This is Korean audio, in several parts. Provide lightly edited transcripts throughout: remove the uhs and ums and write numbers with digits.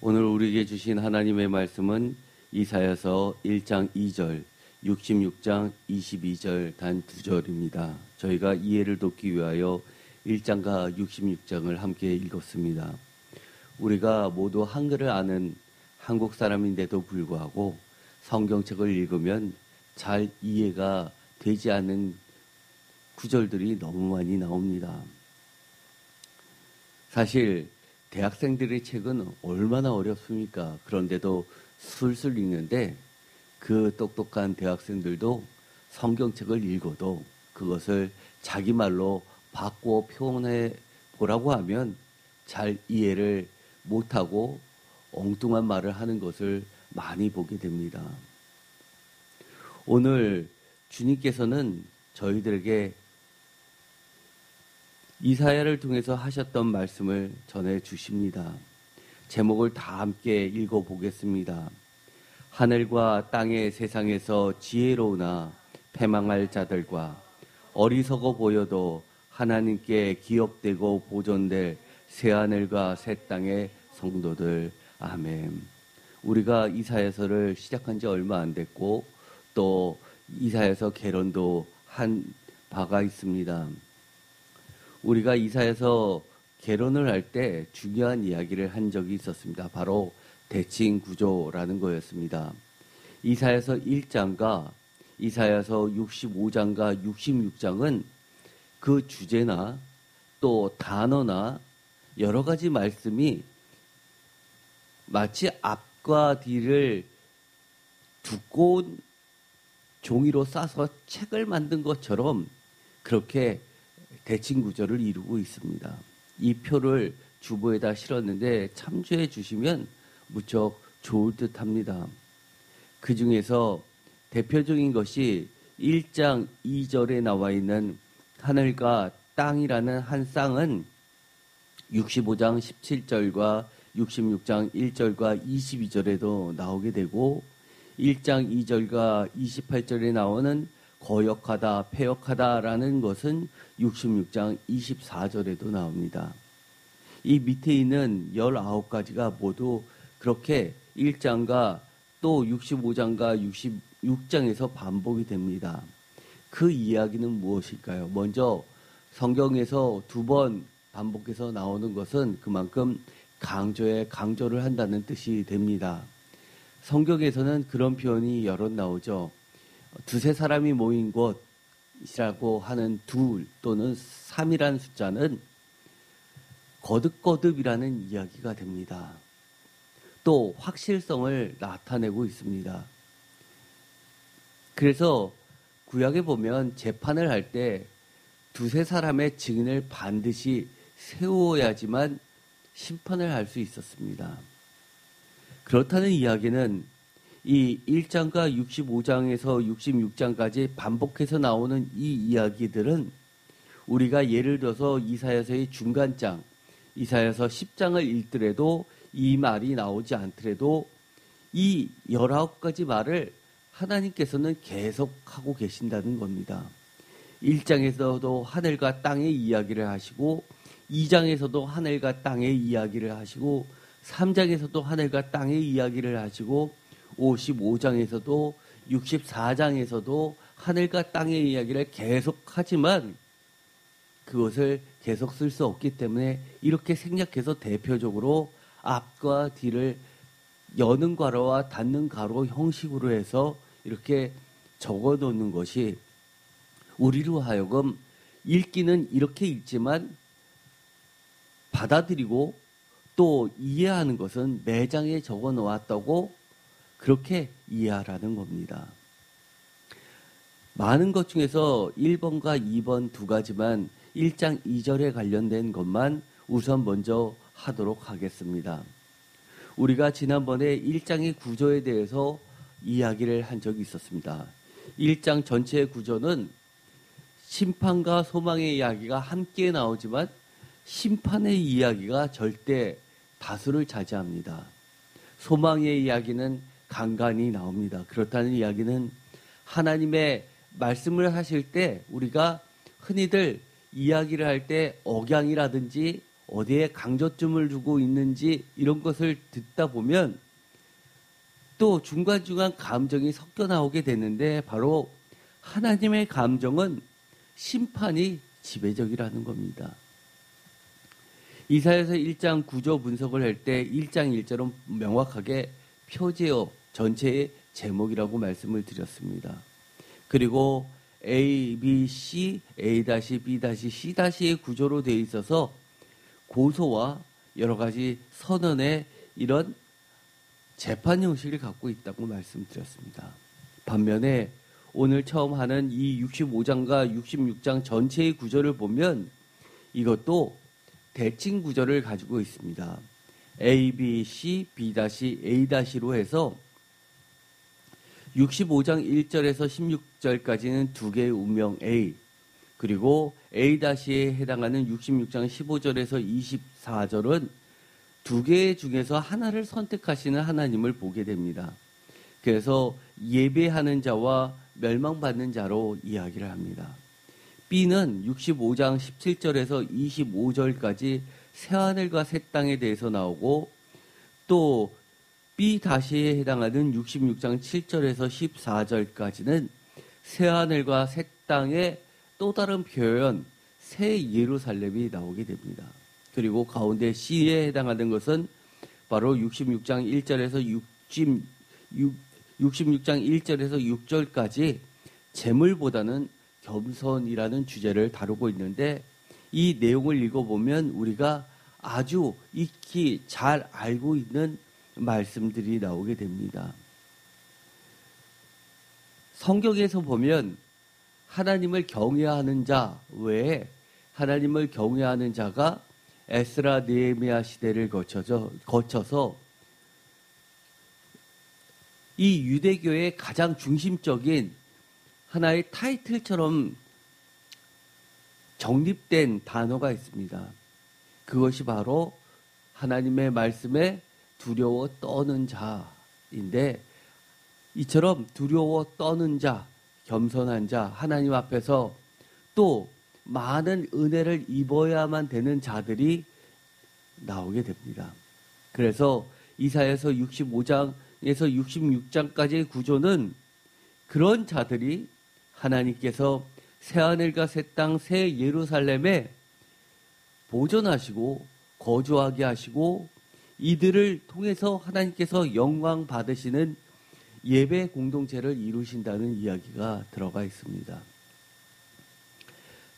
오늘 우리에게 주신 하나님의 말씀은 이사야서 1장 2절, 66장 22절 단 2절입니다. 저희가 이해를 돕기 위하여 1장과 66장을 함께 읽었습니다. 우리가 모두 한글을 아는 한국 사람인데도 불구하고 성경책을 읽으면 잘 이해가 되지 않는 구절들이 너무 많이 나옵니다. 사실 대학생들의 책은 얼마나 어렵습니까? 그런데도 술술 읽는데 그 똑똑한 대학생들도 성경책을 읽어도 그것을 자기 말로 바꾸어 표현해 보라고 하면 잘 이해를 못하고 엉뚱한 말을 하는 것을 많이 보게 됩니다. 오늘 주님께서는 저희들에게 이사야를 통해서 하셨던 말씀을 전해 주십니다. 제목을 다 함께 읽어보겠습니다. 하늘과 땅의 세상에서 지혜로우나 패망할 자들과 어리석어 보여도 하나님께 기업되고 보존될 새하늘과 새 땅의 성도들. 아멘. 우리가 이사야서를 시작한 지 얼마 안 됐고 또 이사야서 개론도 한 바가 있습니다. 우리가 이사야서 개론을 할 때 중요한 이야기를 한 적이 있었습니다. 바로 대칭 구조라는 거였습니다. 이사야서 1장과 이사야서 65장과 66장은 그 주제나 또 단어나 여러 가지 말씀이 마치 앞과 뒤를 두꺼운 종이로 싸서 책을 만든 것처럼 그렇게 대칭 구조를 이루고 있습니다. 이 표를 주보에다 실었는데 참조해 주시면 무척 좋을 듯 합니다. 그 중에서 대표적인 것이 1장 2절에 나와 있는 하늘과 땅이라는 한 쌍은 65장 17절과 66장 1절과 22절에도 나오게 되고 1장 2절과 28절에 나오는 거역하다, 패역하다라는 것은 66장 24절에도 나옵니다. 이 밑에 있는 19가지가 모두 그렇게 1장과 또 65장과 66장에서 반복이 됩니다. 그 이야기는 무엇일까요? 먼저 성경에서 2번 반복해서 나오는 것은 그만큼 강조를 한다는 뜻이 됩니다. 성경에서는 그런 표현이 여러 나오죠. 두세 사람이 모인 곳이라고 하는 2 또는 3이라는 숫자는 거듭거듭이라는 이야기가 됩니다. 또 확실성을 나타내고 있습니다. 그래서 구약에 보면 재판을 할 때 두세 사람의 증인을 반드시 세워야지만 심판을 할 수 있었습니다. 그렇다는 이야기는 이 1장과 65장에서 66장까지 반복해서 나오는 이 이야기들은 우리가 예를 들어서 이사야서의 중간장, 이사야서 10장을 읽더라도 이 말이 나오지 않더라도 이 19가지 말을 하나님께서는 계속하고 계신다는 겁니다. 1장에서도 하늘과 땅의 이야기를 하시고 2장에서도 하늘과 땅의 이야기를 하시고 3장에서도 하늘과 땅의 이야기를 하시고 55장에서도 64장에서도 하늘과 땅의 이야기를 계속하지만 그것을 계속 쓸 수 없기 때문에 이렇게 생략해서 대표적으로 앞과 뒤를 여는 괄호와 닫는 괄호 형식으로 해서 이렇게 적어놓는 것이 우리로 하여금 읽기는 이렇게 읽지만 받아들이고 또 이해하는 것은 매장에 적어 놓았다고 그렇게 이해하라는 겁니다. 많은 것 중에서 1번과 2번 2가지만 1장 2절에 관련된 것만 우선 먼저 하도록 하겠습니다. 우리가 지난번에 1장의 구조에 대해서 이야기를 한 적이 있었습니다. 1장 전체의 구조는 심판과 소망의 이야기가 함께 나오지만 심판의 이야기가 절대 다수를 차지합니다. 소망의 이야기는 간간히 나옵니다. 그렇다는 이야기는 하나님의 말씀을 하실 때 우리가 흔히들 이야기를 할 때 억양이라든지 어디에 강조점을 두고 있는지 이런 것을 듣다 보면 또 중간중간 감정이 섞여 나오게 되는데 바로 하나님의 감정은 심판이 지배적이라는 겁니다. 이사야서 1장 구조 분석을 할 때 1장 1절은 명확하게 표제어 전체의 제목이라고 말씀을 드렸습니다. 그리고 A, B, C, A-, B-, C-의 구조로 되어 있어서 고소와 여러 가지 선언의 이런 재판 형식을 갖고 있다고 말씀드렸습니다. 반면에 오늘 처음 하는 이 65장과 66장 전체의 구조를 보면 이것도 대칭 구조를 가지고 있습니다. A, B, C, B-, A-로 해서 65장 1절에서 16절까지는 두 개의 운명 A, 그리고 A-에 해당하는 66장 15절에서 24절은 두 개 중에서 하나를 선택하시는 하나님을 보게 됩니다. 그래서 예배하는 자와 멸망받는 자로 이야기를 합니다. B는 65장 17절에서 25절까지 새하늘과 새 땅에 대해서 나오고 또 B-에 해당하는 66장 7절에서 14절까지는 새하늘과 새 땅의 또 다른 표현 새 예루살렘이 나오게 됩니다. 그리고 가운데 C에 해당하는 것은 바로 66장 1절에서 66장 1절에서 6절까지 재물보다는 겸손이라는 주제를 다루고 있는데 이 내용을 읽어보면 우리가 아주 익히 잘 알고 있는 말씀들이 나오게 됩니다. 성경에서 보면 하나님을 경외하는 자 외에 하나님을 경외하는 자가 에스라 느헤미야 시대를 거쳐서 이 유대교의 가장 중심적인 하나의 타이틀처럼 정립된 단어가 있습니다. 그것이 바로 하나님의 말씀에 두려워 떠는 자인데 이처럼 두려워 떠는 자, 겸손한 자, 하나님 앞에서 또 많은 은혜를 입어야만 되는 자들이 나오게 됩니다. 그래서 이사야서 65장에서 66장까지의 구조는 그런 자들이 하나님께서 새하늘과 새 땅, 새 예루살렘에 보존하시고 거주하게 하시고 이들을 통해서 하나님께서 영광 받으시는 예배 공동체를 이루신다는 이야기가 들어가 있습니다.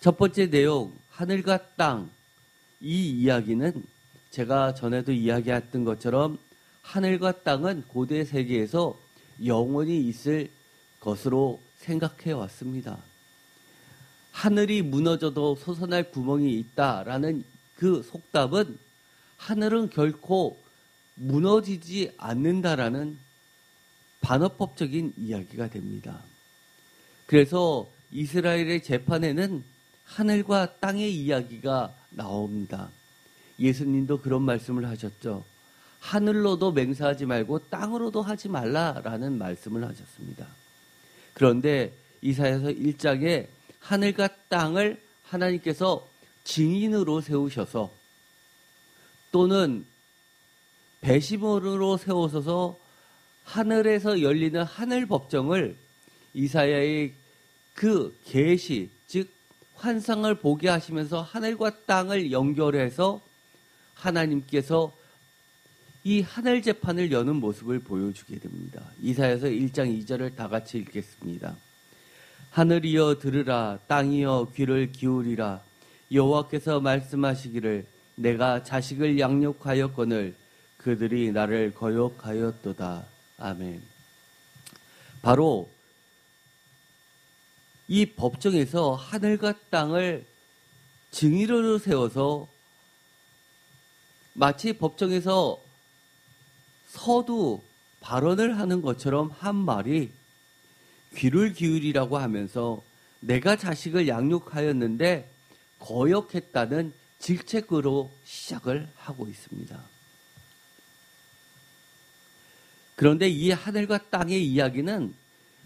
첫 번째 내용, 하늘과 땅. 이 이야기는 제가 전에도 이야기했던 것처럼 하늘과 땅은 고대 세계에서 영원히 있을 것으로 생각해 왔습니다. 하늘이 무너져도 솟아날 구멍이 있다라는 그 속담은 하늘은 결코 무너지지 않는다라는 반어법적인 이야기가 됩니다. 그래서 이스라엘의 재판에는 하늘과 땅의 이야기가 나옵니다. 예수님도 그런 말씀을 하셨죠. 하늘로도 맹세하지 말고 땅으로도 하지 말라라는 말씀을 하셨습니다. 그런데 이사야서 1장에 하늘과 땅을 하나님께서 증인으로 세우셔서 또는 배심원으로 세우셔서 하늘에서 열리는 하늘 법정을 이사야의 그 계시, 즉 환상을 보게 하시면서 하늘과 땅을 연결해서 하나님께서 이 하늘 재판을 여는 모습을 보여주게 됩니다. 이사야서 1장 2절을 다 같이 읽겠습니다. 하늘이여 들으라, 땅이여 귀를 기울이라. 여호와께서 말씀하시기를 내가 자식을 양육하였거늘 그들이 나를 거역하였도다. 아멘. 바로 이 법정에서 하늘과 땅을 증인으로 세워서 마치 법정에서 서두 발언을 하는 것처럼 한 말이 귀를 기울이라고 하면서 내가 자식을 양육하였는데 거역했다는 질책으로 시작을 하고 있습니다. 그런데 이 하늘과 땅의 이야기는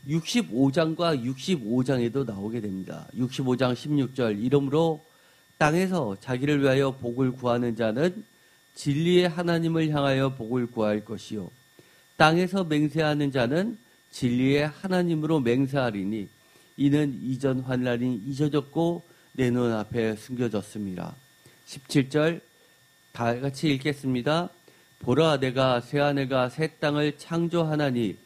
65장과 65장에도 나오게 됩니다. 65장 16절 이러므로 땅에서 자기를 위하여 복을 구하는 자는 진리의 하나님을 향하여 복을 구할 것이요 땅에서 맹세하는 자는 진리의 하나님으로 맹세하리니 이는 이전 환난이 잊어졌고 내 눈앞에 숨겨졌습니다. 17절 다 같이 읽겠습니다. 보라 내가 새하늘과 새 땅을 창조하나니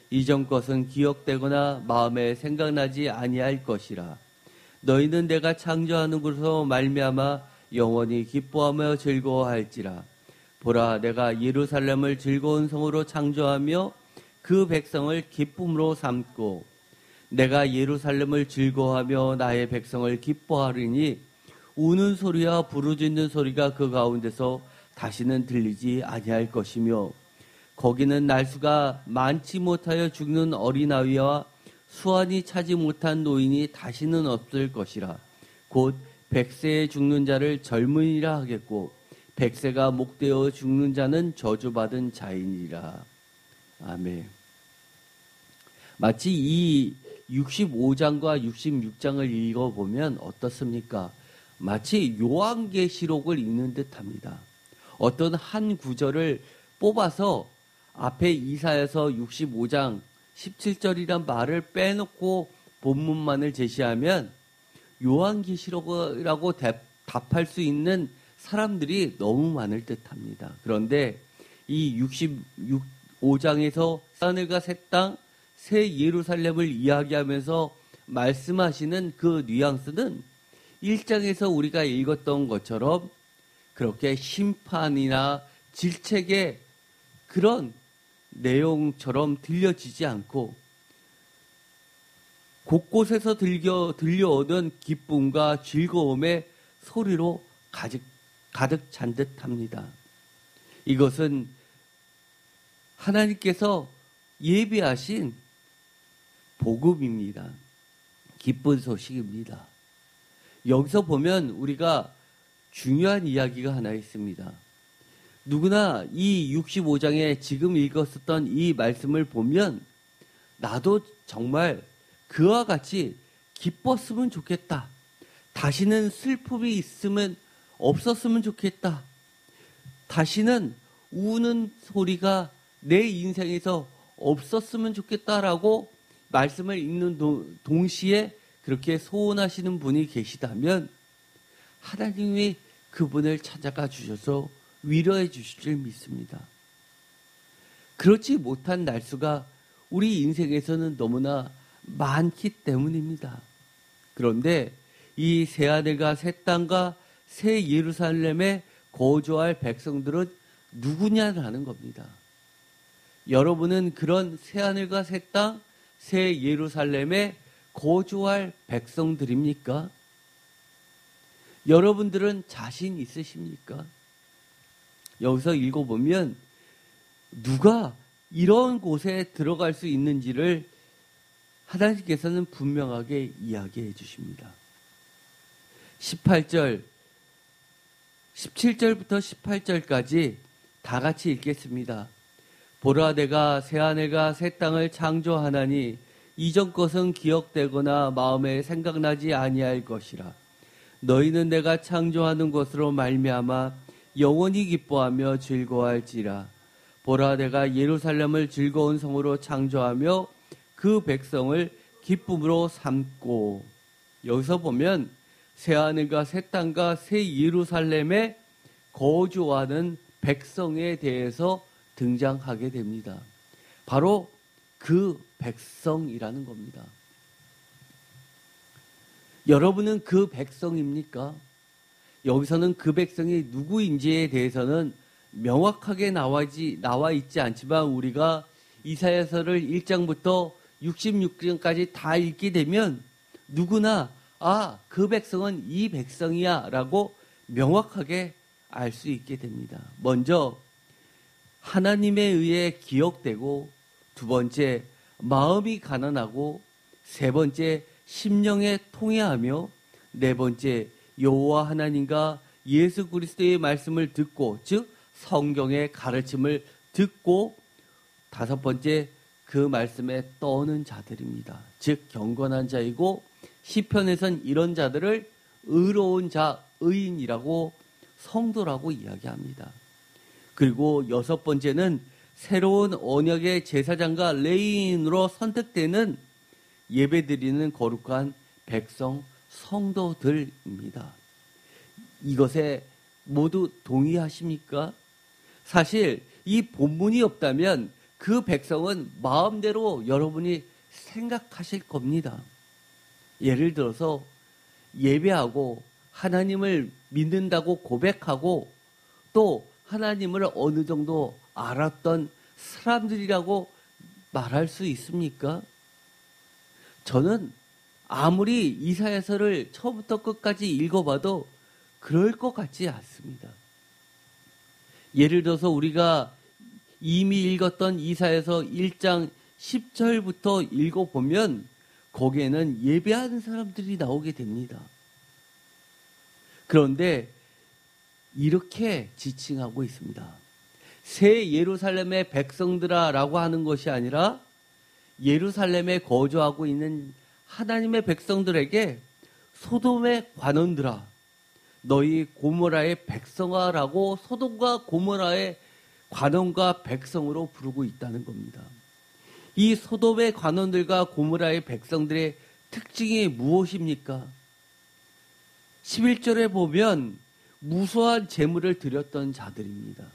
이전 것은 기억되거나 마음에 생각나지 아니할 것이라. 너희는 내가 창조하는 것으로 말미암아 영원히 기뻐하며 즐거워할지라. 보라 내가 예루살렘을 즐거운 성으로 창조하며 그 백성을 기쁨으로 삼고 내가 예루살렘을 즐거워하며 나의 백성을 기뻐하리니 우는 소리와 부르짖는 소리가 그 가운데서 다시는 들리지 아니할 것이며 거기는 날수가 많지 못하여 죽는 어린아이와 수완이 차지 못한 노인이 다시는 없을 것이라. 곧 백세에 죽는 자를 젊은이라 하겠고 백세가 목되어 죽는 자는 저주받은 자이니라. 아멘. 마치 이 65장과 66장을 읽어보면 어떻습니까? 마치 요한계시록을 읽는 듯합니다. 어떤 한 구절을 뽑아서 앞에 이사야서 65장 17절이란 말을 빼놓고 본문만을 제시하면 요한계시록이라고 답할 수 있는 사람들이 너무 많을 듯합니다. 그런데 이 65장에서 하늘과 새 땅, 새 예루살렘을 이야기하면서 말씀하시는 그 뉘앙스는 1장에서 우리가 읽었던 것처럼 그렇게 심판이나 질책의 그런 내용처럼 들려지지 않고 곳곳에서 들려오던 기쁨과 즐거움의 소리로 가득 찬 듯합니다. 이것은 하나님께서 예비하신 복음입니다. 기쁜 소식입니다. 여기서 보면 우리가 중요한 이야기가 하나 있습니다. 누구나 이 65장에 지금 읽었었던 이 말씀을 보면 나도 정말 그와 같이 기뻤으면 좋겠다. 다시는 슬픔이 없었으면 좋겠다. 다시는 우는 소리가 내 인생에서 없었으면 좋겠다라고 말씀을 읽는 동시에 그렇게 소원하시는 분이 계시다면 하나님이 그분을 찾아가 주셔서 위로해 주실 줄 믿습니다. 그렇지 못한 날수가 우리 인생에서는 너무나 많기 때문입니다. 그런데 이 새하늘과 새 땅과 새 예루살렘에 거주할 백성들은 누구냐라는 겁니다. 여러분은 그런 새하늘과 새 땅, 새 예루살렘에 거주할 백성들입니까? 여러분들은 자신 있으십니까? 여기서 읽어보면 누가 이런 곳에 들어갈 수 있는지를 하나님께서는 분명하게 이야기해 주십니다. 17절부터 18절까지 다 같이 읽겠습니다. 보라 내가 새하늘과 새 땅을 창조하나니 이전 것은 기억되거나 마음에 생각나지 아니할 것이라. 너희는 내가 창조하는 것으로 말미암아 영원히 기뻐하며 즐거워할지라. 보라 내가 예루살렘을 즐거운 성으로 창조하며 그 백성을 기쁨으로 삼고. 여기서 보면 새하늘과 새 땅과 새 예루살렘에 거주하는 백성에 대해서 등장하게 됩니다. 바로 그 백성이라는 겁니다. 여러분은 그 백성입니까? 여기서는 그 백성이 누구인지에 대해서는 명확하게 나와 있지 않지만 우리가 이사야서를 1장부터 66장까지 다 읽게 되면 누구나 그 백성은 이 백성이야 라고 명확하게 알 수 있게 됩니다. 먼저 하나님에 의해 기억되고, 두 번째 마음이 가난하고, 세 번째 심령에 통회하며, 네 번째 여호와 하나님과 예수 그리스도의 말씀을 듣고, 즉 성경의 가르침을 듣고, 다섯 번째 그 말씀에 떠오는 자들입니다. 즉 경건한 자이고, 시편에선 이런 자들을 의로운 자 의인이라고 성도라고 이야기합니다. 그리고 6번째는 새로운 언약의 제사장과 레위인으로 선택되는 예배드리는 거룩한 백성 성도들입니다. 이것에 모두 동의하십니까? 사실 이 본문이 없다면 그 백성은 마음대로 여러분이 생각하실 겁니다. 예를 들어서 예배하고 하나님을 믿는다고 고백하고 또 하나님을 어느 정도 알았던 사람들이라고 말할 수 있습니까? 저는 아무리 이사야서를 처음부터 끝까지 읽어봐도 그럴 것 같지 않습니다. 예를 들어서 우리가 이미 읽었던 이사야서 1장 10절부터 읽어보면 거기에는 예배하는 사람들이 나오게 됩니다. 그런데 이렇게 지칭하고 있습니다. 새 예루살렘의 백성들아라고 하는 것이 아니라 예루살렘에 거주하고 있는 하나님의 백성들에게 소돔의 관원들아, 너희 고모라의 백성아라고 소돔과 고모라의 관원과 백성으로 부르고 있다는 겁니다. 이 소돔의 관원들과 고모라의 백성들의 특징이 무엇입니까? 11절에 보면 무수한 제물을 드렸던 자들입니다.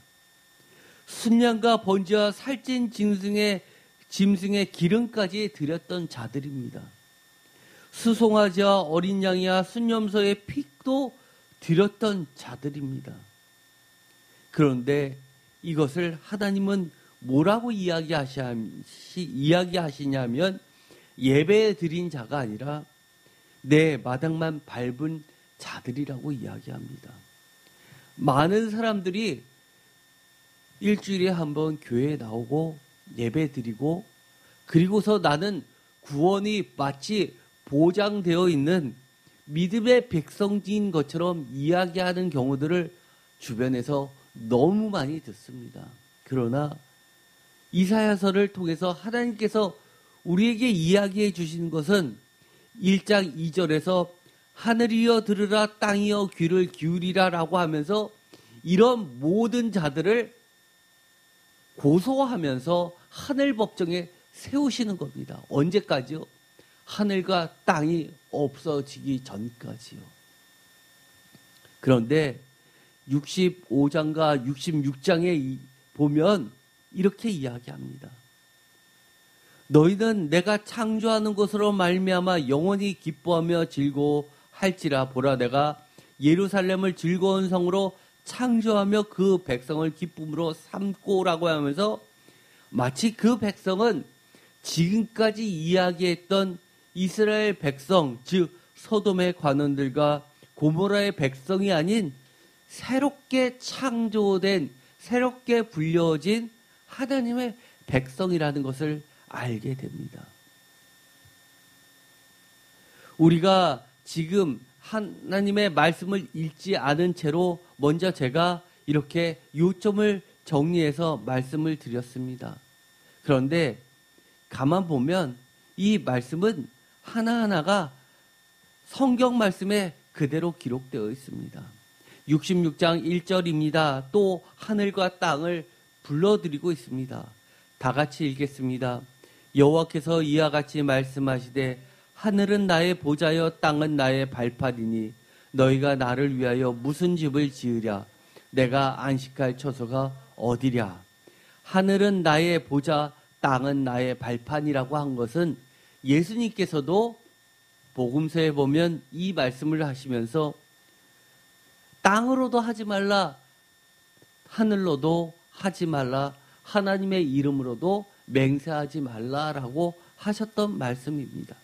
순양과 번제와 살찐 짐승의 기름까지 드렸던 자들입니다. 수송아지와 어린 양이와 순염소의 피도 드렸던 자들입니다. 그런데 이것을 하나님은 뭐라고 이야기하시냐면 예배에 드린 자가 아니라 내 마당만 밟은 자들이라고 이야기합니다. 많은 사람들이 일주일에 한 번 교회에 나오고 예배 드리고 그리고서 나는 구원이 마치 보장되어 있는 믿음의 백성인 것처럼 이야기하는 경우들을 주변에서 너무 많이 듣습니다. 그러나 이사야서를 통해서 하나님께서 우리에게 이야기해 주시는 것은 1장 2절에서 하늘이여 들으라 땅이여 귀를 기울이라 라고 하면서 이런 모든 자들을 고소하면서 하늘 법정에 세우시는 겁니다. 언제까지요? 하늘과 땅이 없어지기 전까지요. 그런데 65장과 66장에 보면 이렇게 이야기합니다. 너희는 내가 창조하는 것으로 말미암아 영원히 기뻐하며 즐거워할지라. 보라, 내가 예루살렘을 즐거운 성으로 창조하며 그 백성을 기쁨으로 삼고라고 하면서 마치 그 백성은 지금까지 이야기했던 이스라엘 백성, 즉 소돔의 관원들과 고모라의 백성이 아닌 새롭게 창조된, 새롭게 불려진 하나님의 백성이라는 것을 알게 됩니다. 우리가 지금 하나님의 말씀을 읽지 않은 채로 먼저 제가 이렇게 요점을 정리해서 말씀을 드렸습니다. 그런데 가만 보면 이 말씀은 하나하나가 성경 말씀에 그대로 기록되어 있습니다. 66장 1절입니다. 또 하늘과 땅을 불러드리고 있습니다. 다 같이 읽겠습니다. 여호와께서 이와 같이 말씀하시되 하늘은 나의 보좌여 땅은 나의 발판이니 너희가 나를 위하여 무슨 집을 지으랴. 내가 안식할 처소가 어디랴. 하늘은 나의 보좌, 땅은 나의 발판이라고 한 것은 예수님께서도 복음서에 보면 이 말씀을 하시면서 땅으로도 하지 말라, 하늘로도 하지 말라, 하나님의 이름으로도 맹세하지 말라라고 하셨던 말씀입니다.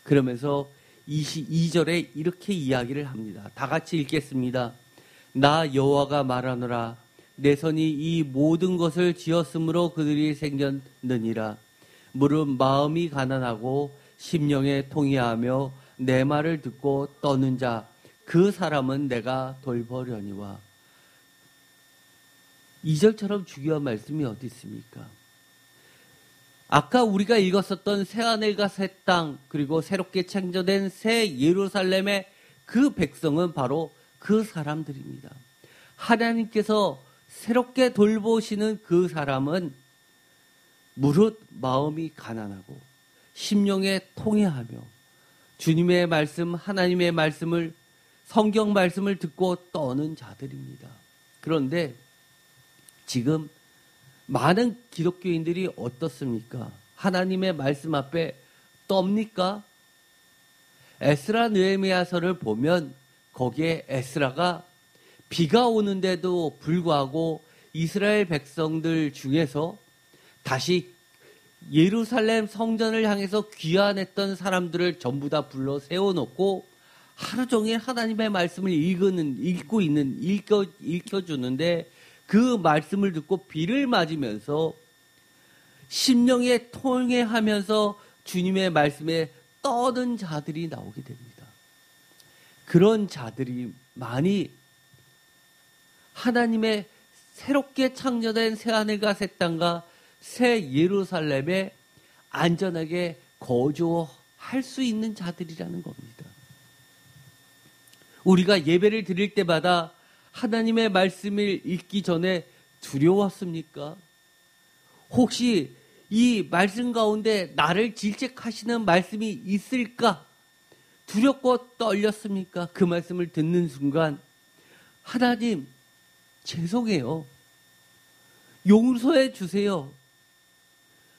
그러면서 22절에 이렇게 이야기를 합니다. 다 같이 읽겠습니다. 나 여호와가 말하노라. 내 손이 이 모든 것을 지었으므로 그들이 생겼느니라. 물은 마음이 가난하고 심령에 통회하며 내 말을 듣고 떠는 자, 그 사람은 내가 돌보려니와. 2절처럼 중요한 말씀이 어디 있습니까? 아까 우리가 읽었었던 새하늘과 새 땅, 그리고 새롭게 창조된 새 예루살렘의 그 백성은 바로 그 사람들입니다. 하나님께서 새롭게 돌보시는 그 사람은 무릇 마음이 가난하고 심령에 통회하며 주님의 말씀, 하나님의 말씀을, 성경 말씀을 듣고 떠는 자들입니다. 그런데 지금 많은 기독교인들이 어떻습니까? 하나님의 말씀 앞에 떱니까? 에스라 느헤미야서를 보면 거기에 에스라가 비가 오는데도 불구하고 이스라엘 백성들 중에서 다시 예루살렘 성전을 향해서 귀환했던 사람들을 전부 다 불러 세워놓고 하루 종일 하나님의 말씀을 읽혀주는데 그 말씀을 듣고 비를 맞으면서 심령에 통회하면서 주님의 말씀에 떠든 자들이 나오게 됩니다. 그런 자들이 많이 하나님의 새롭게 창조된 새하늘과 새 땅과 새 예루살렘에 안전하게 거주할 수 있는 자들이라는 겁니다. 우리가 예배를 드릴 때마다 하나님의 말씀을 읽기 전에 두려웠습니까? 혹시 이 말씀 가운데 나를 질책하시는 말씀이 있을까? 두렵고 떨렸습니까? 그 말씀을 듣는 순간 하나님 죄송해요. 용서해 주세요.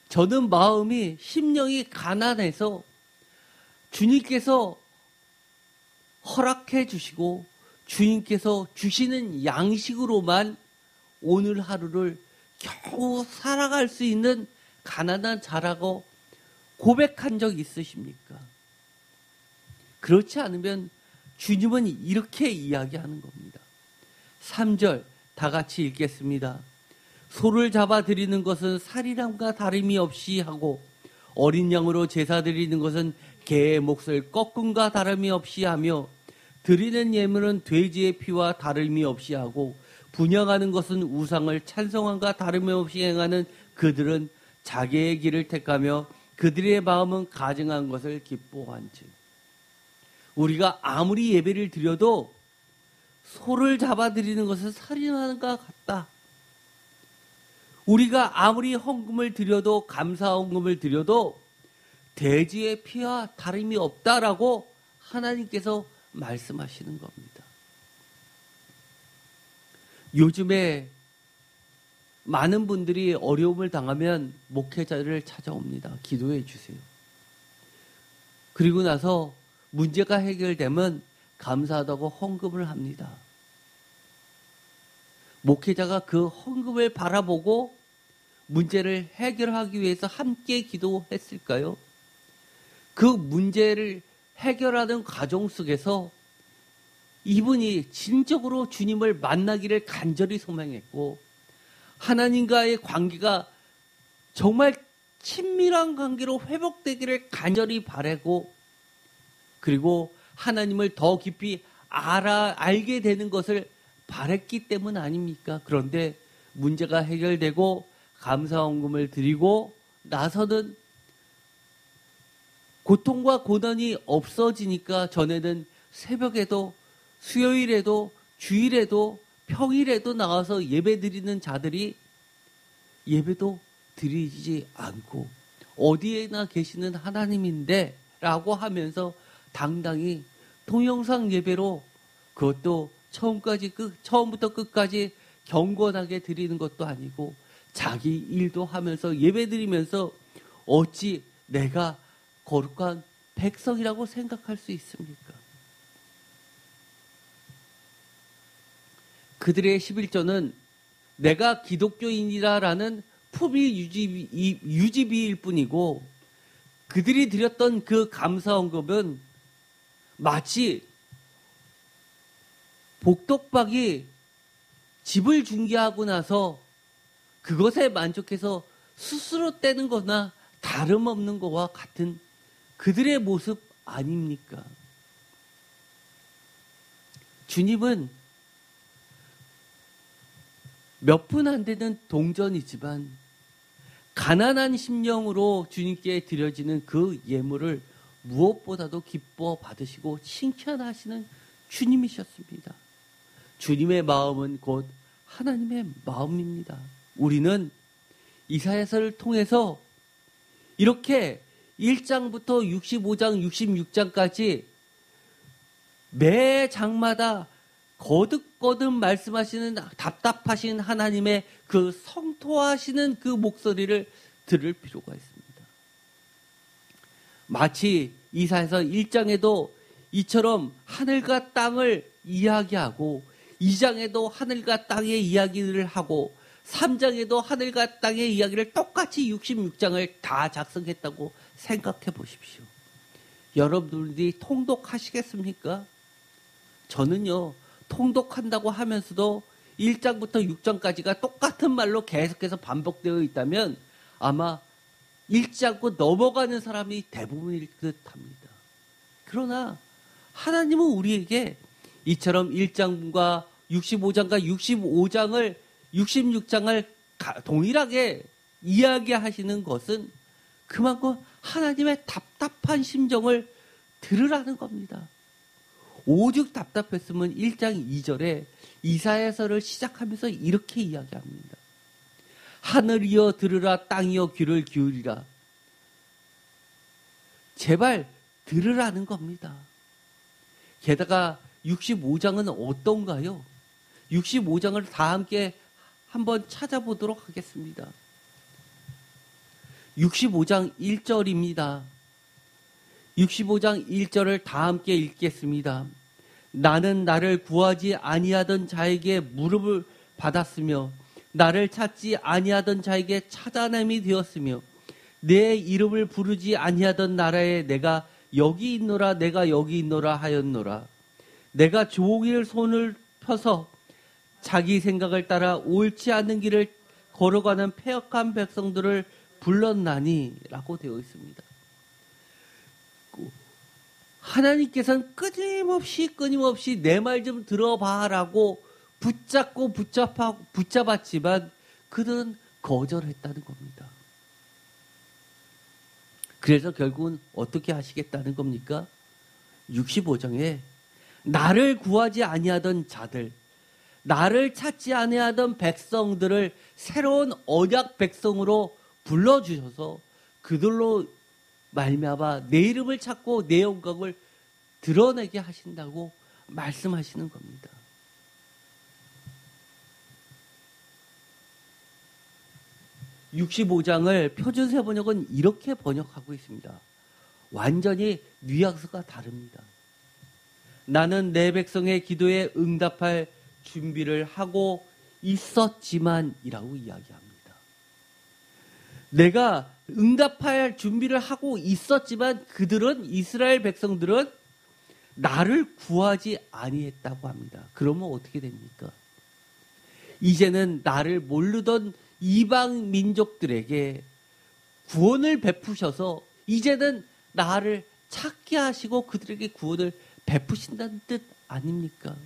저는 마음이 심령이 가난해서 주님께서 허락해 주시고 주님께서 주시는 양식으로만 오늘 하루를 겨우 살아갈 수 있는 가난한 자라고 고백한 적 있으십니까? 그렇지 않으면 주님은 이렇게 이야기하는 겁니다. 3절 다 같이 읽겠습니다. 소를 잡아 드리는 것은 살인함과 다름이 없이 하고 어린 양으로 제사 드리는 것은 개의 몫을 꺾음과 다름이 없이 하며 드리는 예물은 돼지의 피와 다름이 없이 하고 분향하는 것은 우상을 찬송함과 다름이 없이 행하는 그들은 자기의 길을 택하며 그들의 마음은 가증한 것을 기뻐한즉. 우리가 아무리 예배를 드려도 소를 잡아 드리는 것은 살인하는 것 같다. 우리가 아무리 헌금을 드려도, 감사 헌금을 드려도 돼지의 피와 다름이 없다라고 하나님께서 말씀하시는 겁니다. 요즘에 많은 분들이 어려움을 당하면 목회자를 찾아옵니다. 기도해 주세요. 그리고 나서 문제가 해결되면 감사하다고 헌금을 합니다. 목회자가 그 헌금을 바라보고 문제를 해결하기 위해서 함께 기도했을까요? 그 문제를 해결하는 과정 속에서 이분이 진정으로 주님을 만나기를 간절히 소망했고 하나님과의 관계가 정말 친밀한 관계로 회복되기를 간절히 바라고 그리고 하나님을 더 깊이 알게 되는 것을 바랬기 때문 아닙니까? 그런데 문제가 해결되고 감사헌금을 드리고 나서는 고통과 고난이 없어지니까 전에는 새벽에도 수요일에도 주일에도 평일에도 나와서 예배 드리는 자들이 예배도 드리지 않고 어디에나 계시는 하나님인데 라고 하면서 당당히 동영상 예배로 그것도 처음부터 끝까지 경건하게 드리는 것도 아니고 자기 일도 하면서 예배 드리면서 어찌 내가 거룩한 백성이라고 생각할 수 있습니까? 그들의 11조는 내가 기독교인이라라는 품위 유지비일 뿐이고 그들이 드렸던 그 감사헌금은 마치 복덕박이 집을 중개하고 나서 그것에 만족해서 스스로 떼는 거나 다름없는 것과 같은 그들의 모습 아닙니까? 주님은 몇 푼 안 되는 동전이지만 가난한 심령으로 주님께 드려지는 그 예물을 무엇보다도 기뻐 받으시고 칭찬하시는 주님이셨습니다. 주님의 마음은 곧 하나님의 마음입니다. 우리는 이사야서를 통해서 이렇게 1장부터 65장, 66장까지 매 장마다 거듭거듭 말씀하시는 답답하신 하나님의 그 성토하시는 그 목소리를 들을 필요가 있습니다. 마치 이사야서 1장에도 이처럼 하늘과 땅을 이야기하고 2장에도 하늘과 땅의 이야기를 하고 3장에도 하늘과 땅의 이야기를 똑같이 66장을 다 작성했다고 생각해 보십시오. 여러분들이 통독하시겠습니까? 저는요, 통독한다고 하면서도 1장부터 6장까지가 똑같은 말로 계속해서 반복되어 있다면 아마 읽지 않고 넘어가는 사람이 대부분일 듯 합니다. 그러나 하나님은 우리에게 이처럼 1장과 65장과 65장을 66장을 동일하게 이야기하시는 것은 그만큼 하나님의 답답한 심정을 들으라는 겁니다. 오죽 답답했으면 1장 2절에 이사야서를 시작하면서 이렇게 이야기합니다. 하늘이여 들으라, 땅이여 귀를 기울이라. 제발 들으라는 겁니다. 게다가 65장은 어떤가요? 65장을 다 함께 한번 찾아보도록 하겠습니다. 65장 1절입니다. 65장 1절을 다 함께 읽겠습니다. 나는 나를 구하지 아니하던 자에게 무릎을 받았으며 나를 찾지 아니하던 자에게 찾아냄이 되었으며 내 이름을 부르지 아니하던 나라에 내가 여기 있노라 내가 여기 있노라 하였노라. 내가 종일 손을 펴서 자기 생각을 따라 옳지 않은 길을 걸어가는 패역한 백성들을 불렀나니 라고 되어 있습니다. 하나님께서는 끊임없이 내 말 좀 들어봐라고 붙잡았지만 그들은 거절했다는 겁니다. 그래서 결국은 어떻게 하시겠다는 겁니까? 65장에 나를 구하지 아니하던 자들, 나를 찾지 아니하던 백성들을 새로운 언약 백성으로 불러주셔서 그들로 말미암아 내 이름을 찾고 내 영광을 드러내게 하신다고 말씀하시는 겁니다. (65장을) 표준세 번역은 이렇게 번역하고 있습니다. 완전히 뉘앙스가 다릅니다. 나는 내 백성의 기도에 응답할 준비를 하고 있었지만 이라고 이야기합니다. 내가 응답할 준비를 하고 있었지만 그들은, 이스라엘 백성들은 나를 구하지 아니했다고 합니다. 그러면 어떻게 됩니까? 이제는 나를 모르던 이방 민족들에게 구원을 베푸셔서 이제는 나를 찾게 하시고 그들에게 구원을 베푸신다는 뜻 아닙니까?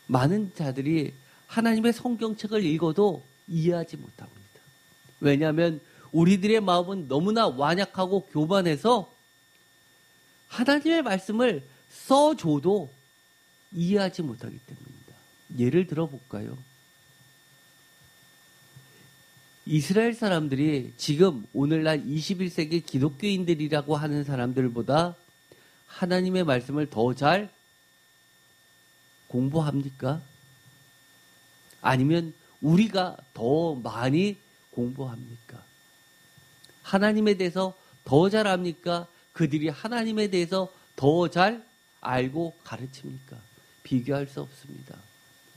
많은 자들이 하나님의 성경책을 읽어도 이해하지 못합니다. 왜냐하면 우리들의 마음은 너무나 완약하고 교만해서 하나님의 말씀을 써줘도 이해하지 못하기 때문입니다. 예를 들어볼까요? 이스라엘 사람들이 지금 오늘날 21세기 기독교인들이라고 하는 사람들보다 하나님의 말씀을 더 잘 공부합니까? 아니면 우리가 더 많이 공부합니까? 하나님에 대해서 더 잘 압니까? 그들이 하나님에 대해서 더 잘 알고 가르칩니까? 비교할 수 없습니다.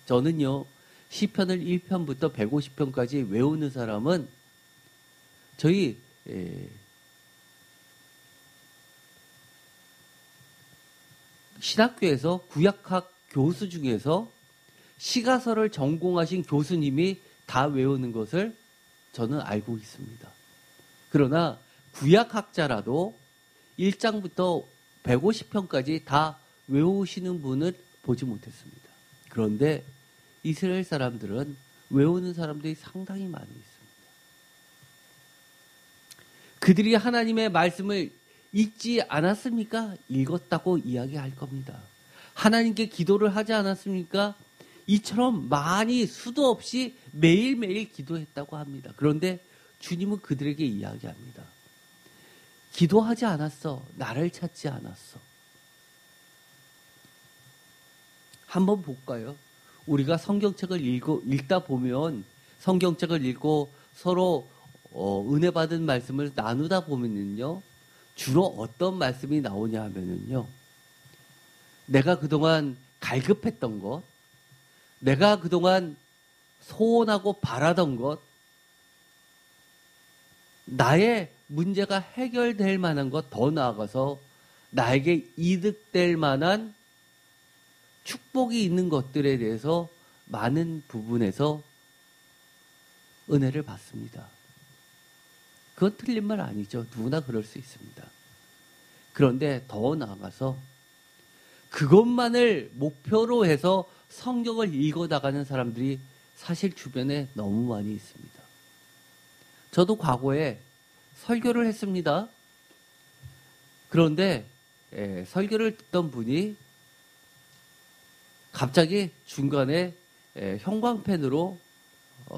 저는요, 시편을 1편부터 150편까지 외우는 사람은 저희 신학교에서 구약학 교수 중에서 시가서를 전공하신 교수님이 다 외우는 것을 저는 알고 있습니다. 그러나 구약학자라도 1장부터 150편까지 다 외우시는 분을 보지 못했습니다. 그런데 이스라엘 사람들은 외우는 사람들이 상당히 많이 있습니다. 그들이 하나님의 말씀을 읽지 않았습니까? 읽었다고 이야기할 겁니다. 하나님께 기도를 하지 않았습니까? 이처럼 많이 수도 없이 매일매일 기도했다고 합니다. 그런데 주님은 그들에게 이야기합니다. 기도하지 않았어. 나를 찾지 않았어. 한번 볼까요? 우리가 성경책을 읽다 보면 성경책을 읽고 서로 은혜 받은 말씀을 나누다 보면요. 주로 어떤 말씀이 나오냐 하면요. 내가 그동안 갈급했던 것, 내가 그동안 소원하고 바라던 것, 나의 문제가 해결될 만한 것, 더 나아가서 나에게 이득될 만한 축복이 있는 것들에 대해서 많은 부분에서 은혜를 받습니다. 그건 틀린 말 아니죠. 누구나 그럴 수 있습니다. 그런데 더 나아가서 그것만을 목표로 해서 성경을 읽어나가는 사람들이 사실 주변에 너무 많이 있습니다. 저도 과거에 설교를 했습니다. 그런데 설교를 듣던 분이 갑자기 중간에 형광펜으로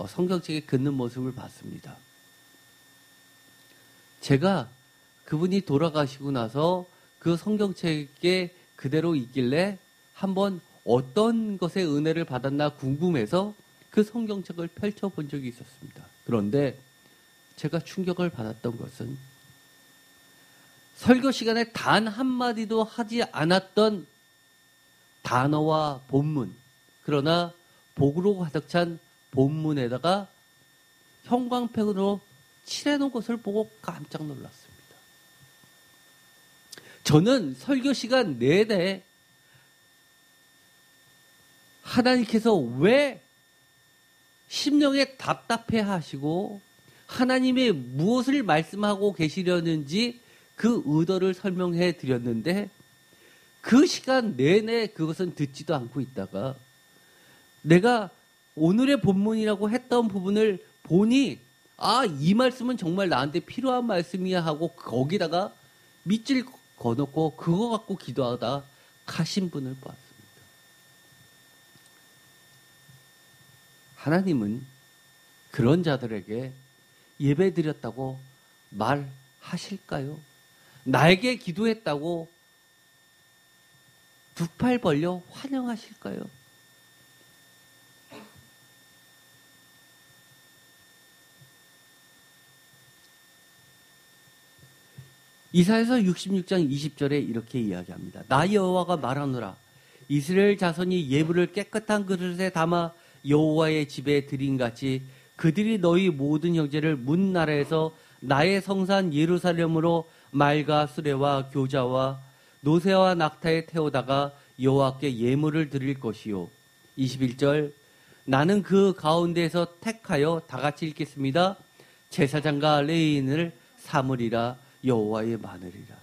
성경책에 긋는 모습을 봤습니다. 제가 그분이 돌아가시고 나서 그 성경책에 그대로 있길래 한번 어떤 것에 은혜를 받았나 궁금해서 그 성경책을 펼쳐본 적이 있었습니다. 그런데 제가 충격을 받았던 것은 설교 시간에 단 한마디도 하지 않았던 단어와 본문, 그러나 복으로 가득 찬 본문에다가 형광펜으로 칠해놓은 것을 보고 깜짝 놀랐습니다. 저는 설교 시간 내내 하나님께서 왜 심령에 답답해 하시고 하나님의 무엇을 말씀하고 계시려는지 그 의도를 설명해 드렸는데 그 시간 내내 그것은 듣지도 않고 있다가 내가 오늘의 본문이라고 했던 부분을 보니 이 말씀은 정말 나한테 필요한 말씀이야 하고 거기다가 밑줄 거놓고 그거 갖고 기도하다 가신 분을 봤습니다. 하나님은 그런 자들에게 예배드렸다고 말하실까요? 나에게 기도했다고 두 팔 벌려 환영하실까요? 이사야서 66장 20절에 이렇게 이야기합니다. 나 여호와가 말하노라. 이스라엘 자손이 예물을 깨끗한 그릇에 담아 여호와의 집에 드린같이 그들이 너희 모든 형제를 문 나라에서 나의 성산 예루살렘으로 말과 수레와 교자와 노새와 낙타에 태우다가 여호와께 예물을 드릴 것이요. 21절 나는 그 가운데에서 택하여 다 같이 읽겠습니다. 제사장과 레위인을 삼으리라 여호와의 마늘이라.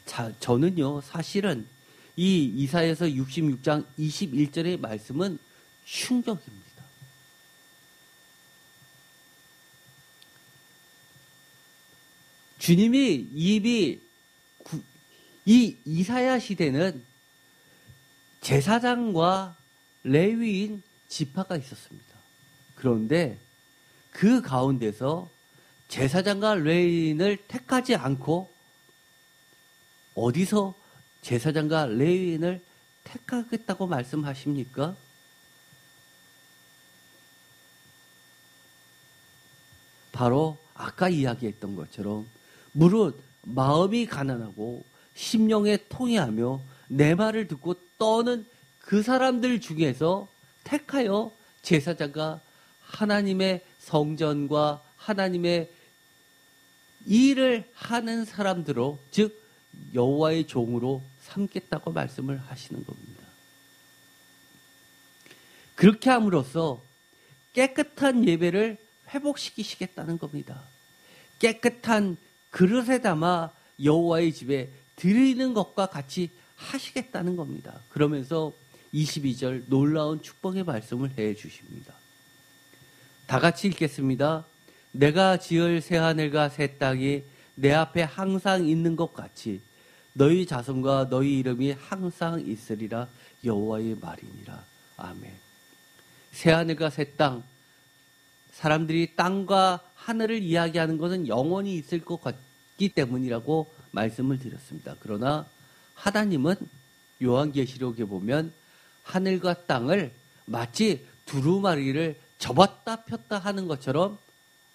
자, 저는요 사실은 이 이사야서 66장 21절의 말씀은 충격입니다. 주님이 이 이사야 시대는 제사장과 레위인 지파가 있었습니다. 그런데 그 가운데서 제사장과 레위인을 택하지 않고 어디서 제사장과 레위인을 택하겠다고 말씀하십니까? 바로 아까 이야기했던 것처럼 무릇 마음이 가난하고 심령에 통회하며 내 말을 듣고 떠는 그 사람들 중에서 택하여 제사장과 하나님의 성전과 하나님의 일을 하는 사람들로 즉 여호와의 종으로 삼겠다고 말씀을 하시는 겁니다. 그렇게 함으로써 깨끗한 예배를 회복시키시겠다는 겁니다. 깨끗한 그릇에 담아 여호와의 집에 드리는 것과 같이 하시겠다는 겁니다. 그러면서 22절 놀라운 축복의 말씀을 해 주십니다. 다 같이 읽겠습니다. 내가 지을 새하늘과 새 땅이 내 앞에 항상 있는 것 같이 너희 자손과 너희 이름이 항상 있으리라. 여호와의 말이니라. 아멘. 새하늘과 새 땅, 사람들이 땅과 하늘을 이야기하는 것은 영원히 있을 것 같기 때문이라고 말씀을 드렸습니다. 그러나 하나님은 요한계시록에 보면 하늘과 땅을 마치 두루마리를 접었다 폈다 하는 것처럼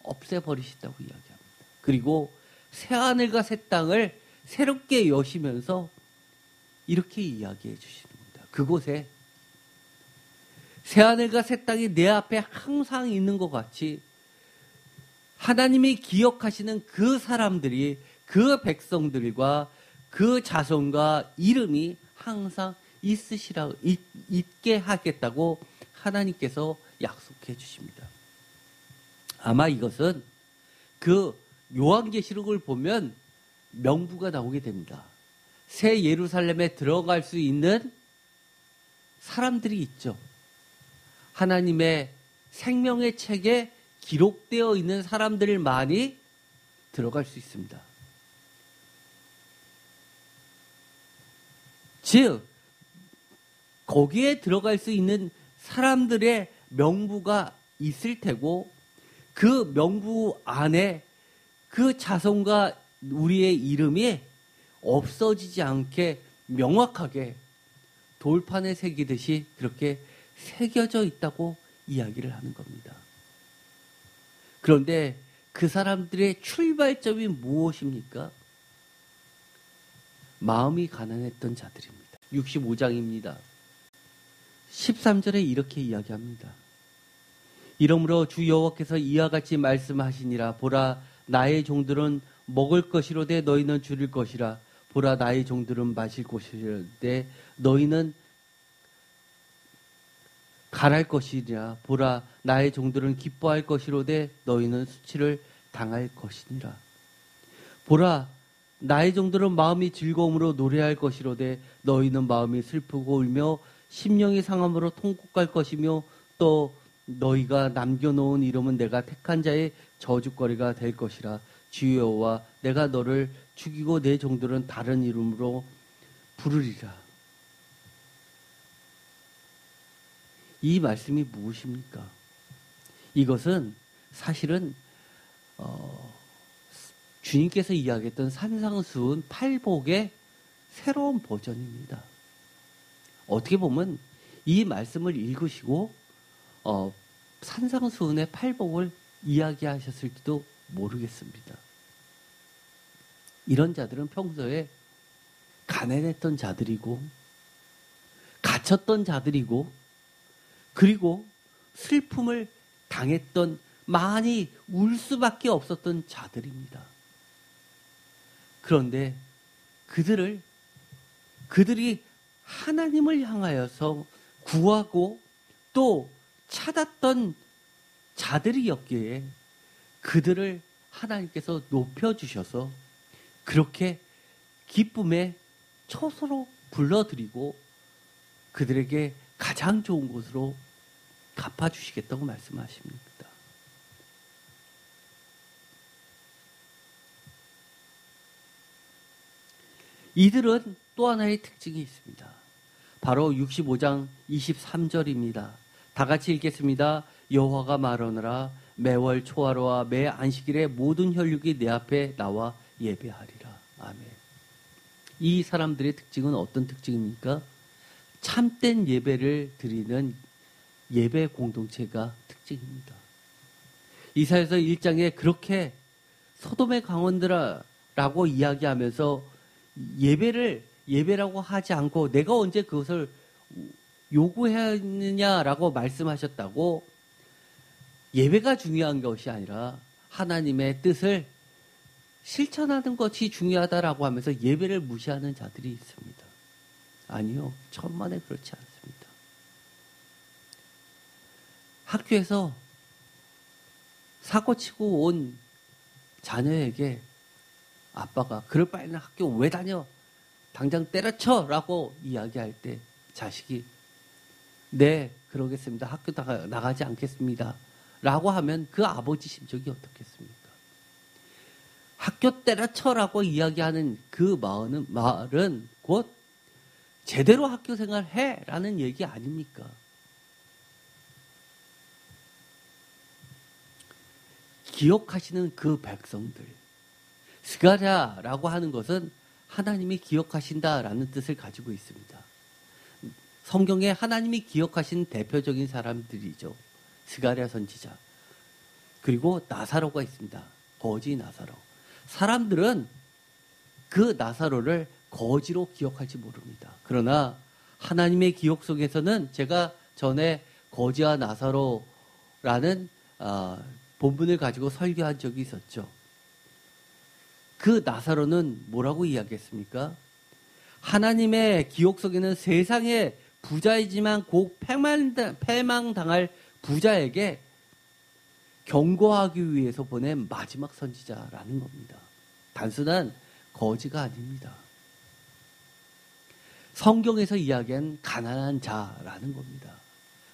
없애버리신다고 이야기합니다. 그리고 새하늘과 새 땅을 새롭게 여시면서 이렇게 이야기해 주십니다. 그곳에 새하늘과 새 땅이 내 앞에 항상 있는 것 같이 하나님이 기억하시는 그 사람들이, 그 백성들과 그 자손과 이름이 항상 있게 하겠다고 하나님께서 약속해 주십니다. 아마 이것은 그 요한계시록을 보면 명부가 나오게 됩니다. 새 예루살렘에 들어갈 수 있는 사람들이 있죠. 하나님의 생명의 책에 기록되어 있는 사람들만이 들어갈 수 있습니다. 즉, 거기에 들어갈 수 있는 사람들의 명부가 있을 테고, 그 명부 안에 그 자손과 우리의 이름이 없어지지 않게 명확하게 돌판에 새기듯이 그렇게 새겨져 있다고 이야기를 하는 겁니다. 그런데 그 사람들의 출발점이 무엇입니까? 마음이 가난했던 자들입니다. 65장입니다. 13절에 이렇게 이야기합니다. 이러므로 주 여호와께서 이와 같이 말씀하시니라. 보라, 나의 종들은 먹을 것이로되 너희는 줄일 것이라. 보라, 나의 종들은 마실 것이로되 너희는 갈할 것이니라. 보라, 나의 종들은 기뻐할 것이로되 너희는 수치를 당할 것이니라. 보라, 나의 종들은 마음이 즐거움으로 노래할 것이로되 너희는 마음이 슬프고 울며 심령이 상함으로 통곡할 것이며 또 너희가 남겨놓은 이름은 내가 택한 자의 저주거리가 될 것이라. 주 여호와, 내가 너를 죽이고 내 종들은 다른 이름으로 부르리라. 이 말씀이 무엇입니까? 이것은 사실은 주님께서 이야기했던 산상수훈 팔복의 새로운 버전입니다. 어떻게 보면 이 말씀을 읽으시고 산상수훈의 팔복을 이야기하셨을지도 모르겠습니다. 이런 자들은 평소에 가난했던 자들이고 갇혔던 자들이고 그리고 슬픔을 당했던, 많이 울 수밖에 없었던 자들입니다. 그런데 그들이 하나님을 향하여서 구하고 또 찾았던 자들이었기에 그들을 하나님께서 높여주셔서 그렇게 기쁨의 초소로 불러드리고 그들에게 가장 좋은 곳으로 갚아주시겠다고 말씀하십니다. 이들은 또 하나의 특징이 있습니다. 바로 65장 23절입니다. 다 같이 읽겠습니다. 여호와가 말하노라. 매월 초하루와 매 안식일에 모든 혈육이 내 앞에 나와 예배하리라. 아멘. 이 사람들의 특징은 어떤 특징입니까? 참된 예배를 드리는 예배 공동체가 특징입니다. 이사야서 1장에 그렇게 소돔의 강원들아라고 이야기하면서 예배라고 하지 않고 내가 언제 그것을 요구했느냐라고 말씀하셨다고, 예배가 중요한 것이 아니라 하나님의 뜻을 실천하는 것이 중요하다라고 하면서 예배를 무시하는 자들이 있습니다. 아니요, 천만에 그렇지 않습니다. 학교에서 사고치고 온 자녀에게 아빠가 그럴 바에는 학교 왜 다녀? 당장 때려쳐! 라고 이야기할 때 자식이 네, 그러겠습니다. 학교 나가지 않겠습니다. 라고 하면 그 아버지 심정이 어떻겠습니까? 학교 때려쳐라고 이야기하는 그 말은 곧 제대로 학교 생활 해라는 얘기 아닙니까? 기억하시는 그 백성들. 스가랴라고 하는 것은 하나님이 기억하신다라는 뜻을 가지고 있습니다. 성경에 하나님이 기억하신 대표적인 사람들이죠. 스가랴 선지자. 그리고 나사로가 있습니다. 거지 나사로. 사람들은 그 나사로를 거지로 기억할지 모릅니다. 그러나 하나님의 기억 속에서는 제가 전에 거지와 나사로라는 본문을 가지고 설교한 적이 있었죠. 그 나사로는 뭐라고 이야기했습니까? 하나님의 기억 속에는 세상의 부자이지만 곧 패망당할 부자에게 경고하기 위해서 보낸 마지막 선지자라는 겁니다. 단순한 거지가 아닙니다. 성경에서 이야기한 가난한 자라는 겁니다.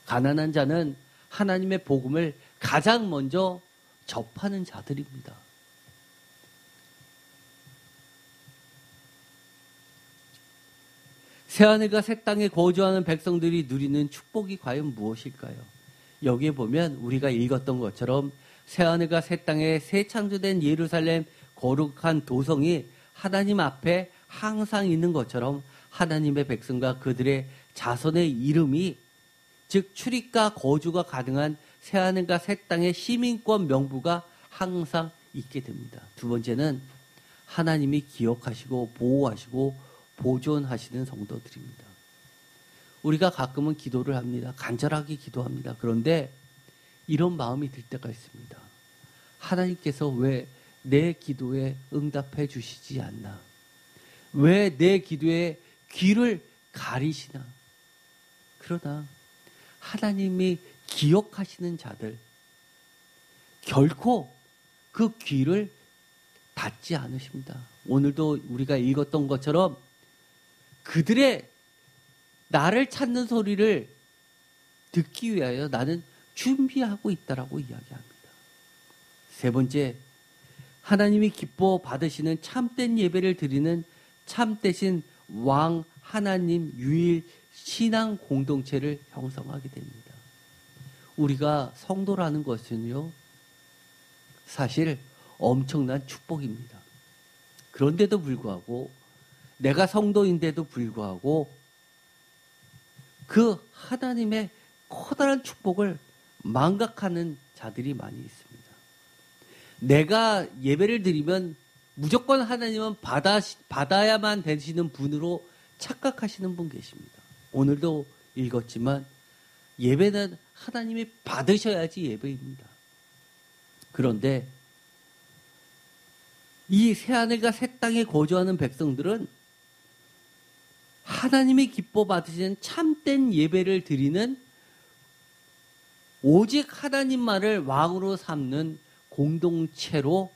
가난한 자는 하나님의 복음을 가장 먼저 접하는 자들입니다. 새하늘과 새 땅에 거주하는 백성들이 누리는 축복이 과연 무엇일까요? 여기에 보면 우리가 읽었던 것처럼 새하늘과 새 땅에 새 창조된 예루살렘 거룩한 도성이 하나님 앞에 항상 있는 것처럼 하나님의 백성과 그들의 자손의 이름이 즉 출입과 거주가 가능한 새하늘과 새 땅의 시민권 명부가 항상 있게 됩니다. 두 번째는 하나님이 기억하시고 보호하시고 보존하시는 성도들입니다. 우리가 가끔은 기도를 합니다. 간절하게 기도합니다. 그런데 이런 마음이 들 때가 있습니다. 하나님께서 왜 내 기도에 응답해 주시지 않나? 왜 내 기도에 귀를 가리시나? 그러나 하나님이 기억하시는 자들 결코 그 귀를 닫지 않으십니다. 오늘도 우리가 읽었던 것처럼 그들의 나를 찾는 소리를 듣기 위하여 나는 준비하고 있다라고 이야기합니다. 세 번째, 하나님이 기뻐 받으시는 참된 예배를 드리는 참되신 왕 하나님 유일 신앙 공동체를 형성하게 됩니다. 우리가 성도라는 것은요, 사실 엄청난 축복입니다. 그런데도 불구하고 내가 성도인데도 불구하고 그 하나님의 커다란 축복을 망각하는 자들이 많이 있습니다. 내가 예배를 드리면 무조건 하나님은 받아야만 되시는 분으로 착각하시는 분 계십니다. 오늘도 읽었지만 예배는 하나님이 받으셔야지 예배입니다. 그런데 이 새하늘과 새 땅에 거주하는 백성들은 하나님이 기뻐 받으시는 참된 예배를 드리는 오직 하나님만을 왕으로 삼는 공동체로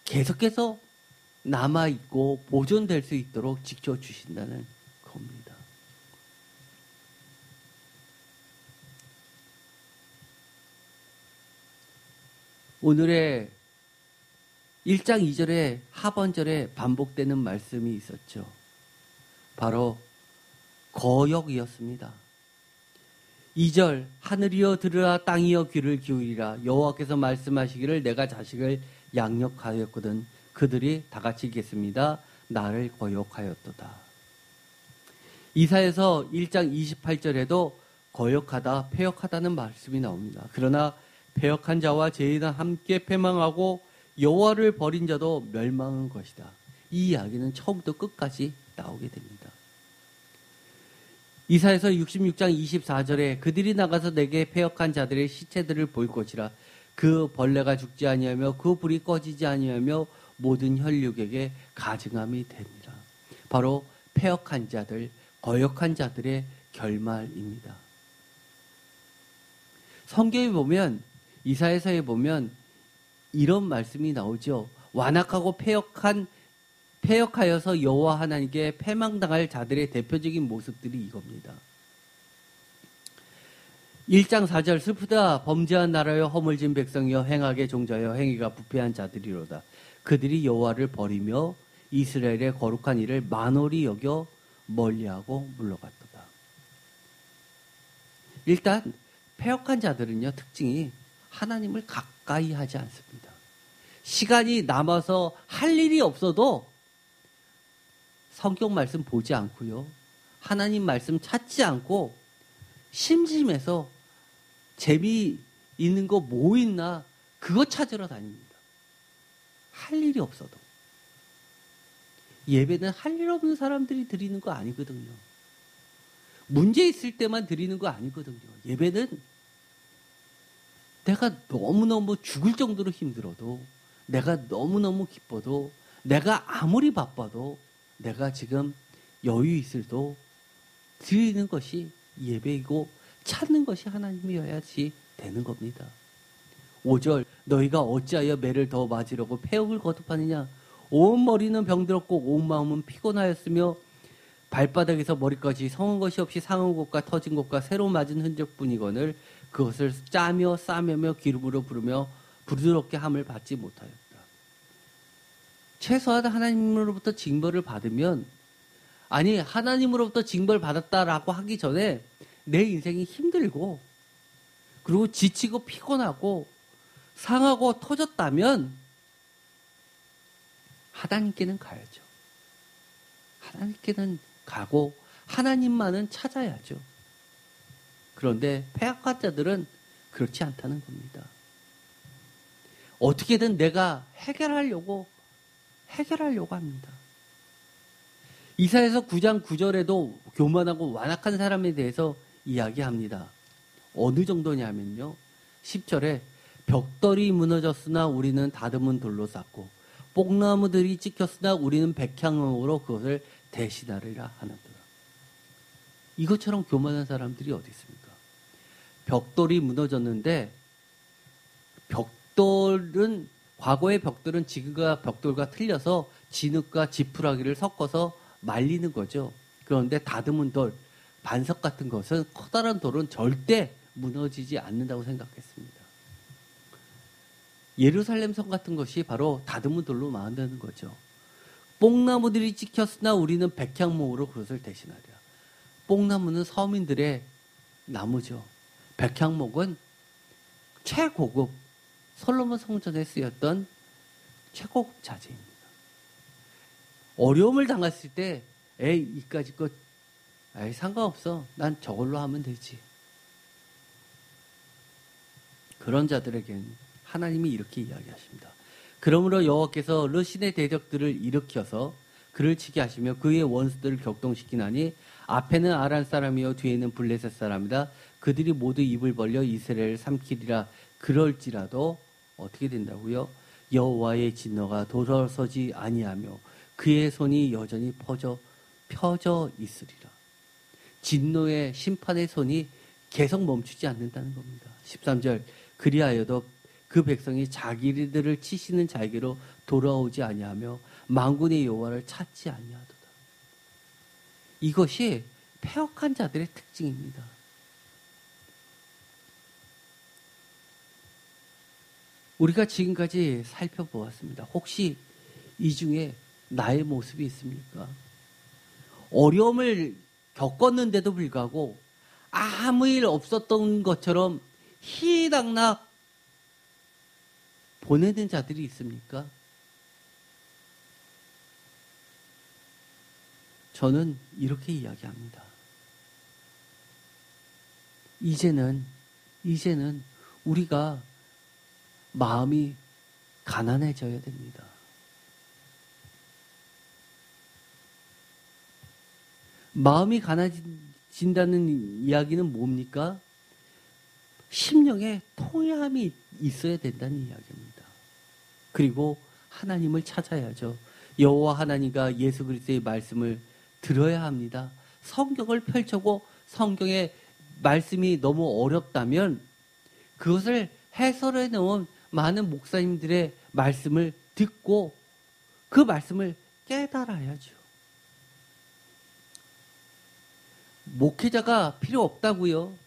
계속해서 남아있고 보존될 수 있도록 지켜주신다는 겁니다. 오늘의 1장 2절에 하반절에 반복되는 말씀이 있었죠. 바로 거역이었습니다. 2절 하늘이여 들으라 땅이여 귀를 기울이라 여호와께서 말씀하시기를 내가 자식을 양육하였거든 그들이 다 같이 읽겠습니다. 나를 거역하였도다. 이사야서 1장 28절에도 거역하다 패역하다는 말씀이 나옵니다. 그러나 패역한 자와 죄인은 함께 패망하고 여호와를 버린 자도 멸망한 것이다. 이 이야기는 처음부터 끝까지 나오게 됩니다. 이사야서 66장 24절에 그들이 나가서 내게 패역한 자들의 시체들을 볼 것이라 그 벌레가 죽지 아니하며 그 불이 꺼지지 아니하며 모든 혈육에게 가증함이 됩니다. 바로 패역한 자들, 거역한 자들의 결말입니다. 성경에 보면 이사야서에 보면 이런 말씀이 나오죠. 완악하고 패역하여서 여호와 하나님께 패망당할 자들의 대표적인 모습들이 이겁니다. 1장 4절 슬프다 범죄한 나라여 허물진 백성이여 행악의 종자여 행위가 부패한 자들이로다. 그들이 여호와를 버리며 이스라엘의 거룩한 일을 만홀히 여겨 멀리하고 물러갔도다. 일단 패역한 자들은요, 특징이 하나님을 가까이 하지 않습니다. 시간이 남아서 할 일이 없어도 성경 말씀 보지 않고요, 하나님 말씀 찾지 않고 심심해서 재미있는 거 뭐 있나 그거 찾으러 다닙니다. 할 일이 없어도. 예배는 할 일 없는 사람들이 드리는 거 아니거든요. 문제 있을 때만 드리는 거 아니거든요. 예배는 내가 너무너무 죽을 정도로 힘들어도, 내가 너무너무 기뻐도, 내가 아무리 바빠도, 내가 지금 여유 있어도 드리는 것이 예배이고 찾는 것이 하나님이어야지 되는 겁니다. 5절, 너희가 어찌하여 매를 더 맞으려고 패역을 거듭하느냐? 온 머리는 병들었고 온 마음은 피곤하였으며 발바닥에서 머리까지 성한 것이 없이 상한 것과 터진 것과 새로 맞은 흔적뿐이거늘 그것을 짜며 싸매며 기름으로 부르며 부드럽게 함을 받지 못하였다. 최소한 하나님으로부터 징벌을 받으면, 아니 하나님으로부터 징벌 받았다라고 하기 전에 내 인생이 힘들고 그리고 지치고 피곤하고 상하고 터졌다면 하나님께는 가야죠. 하나님께는 가고 하나님만은 찾아야죠. 그런데 패역한 자들은 그렇지 않다는 겁니다. 어떻게든 내가 해결하려고 합니다. 이사야서 9장 9절에도 교만하고 완악한 사람에 대해서 이야기합니다. 어느 정도냐면요, 10절에 벽돌이 무너졌으나 우리는 다듬은 돌로 쌓고 뽕나무들이 찍혔으나 우리는 백향으로 그것을 대신하리라 하는도다. 이것처럼 교만한 사람들이 어디 있습니까? 벽돌이 무너졌는데, 벽돌은, 과거의 벽돌은 지금과 벽돌과 틀려서 진흙과 지푸라기를 섞어서 말리는 거죠. 그런데 다듬은 돌, 반석 같은 것은, 커다란 돌은 절대 무너지지 않는다고 생각했습니다. 예루살렘 성 같은 것이 바로 다듬은 돌로 만드는 거죠. 뽕나무들이 찍혔으나 우리는 백향목으로 그것을 대신하리라. 뽕나무는 서민들의 나무죠. 백향목은 최고급, 솔로몬 성전에 쓰였던 최고급 자재입니다. 어려움을 당했을 때, 이까짓 것, 상관없어. 난 저걸로 하면 되지. 그런 자들에게는 하나님이 이렇게 이야기하십니다. 그러므로 여호와께서 르신의 대적들을 일으켜서 그를 치게 하시며 그의 원수들을 격동시키나니 앞에는 아란 사람이요 뒤에는 블레셋 사람이다. 그들이 모두 입을 벌려 이스라엘을 삼키리라. 그럴지라도 어떻게 된다고요? 여호와의 진노가 돌아서지 아니하며 그의 손이 여전히 펴져 있으리라. 진노의 심판의 손이 계속 멈추지 않는다는 겁니다. 13절, 그리하여도 그 백성이 자기들을 치시는 자에게로 돌아오지 아니하며 만군의 여호와를 찾지 아니하도다. 이것이 패역한 자들의 특징입니다. 우리가 지금까지 살펴보았습니다. 혹시 이 중에 나의 모습이 있습니까? 어려움을 겪었는데도 불구하고 아무 일 없었던 것처럼 희당락 보내는 자들이 있습니까? 저는 이렇게 이야기합니다. 이제는 우리가 마음이 가난해져야 됩니다. 마음이 가난해진다는 이야기는 뭡니까? 심령에 통회함이 있어야 된다는 이야기입니다. 그리고 하나님을 찾아야죠. 여호와 하나님과 예수 그리스도의 말씀을 들어야 합니다. 성경을 펼쳐고 성경의 말씀이 너무 어렵다면 그것을 해설해 놓은 많은 목사님들의 말씀을 듣고 그 말씀을 깨달아야죠. 목회자가 필요 없다고요.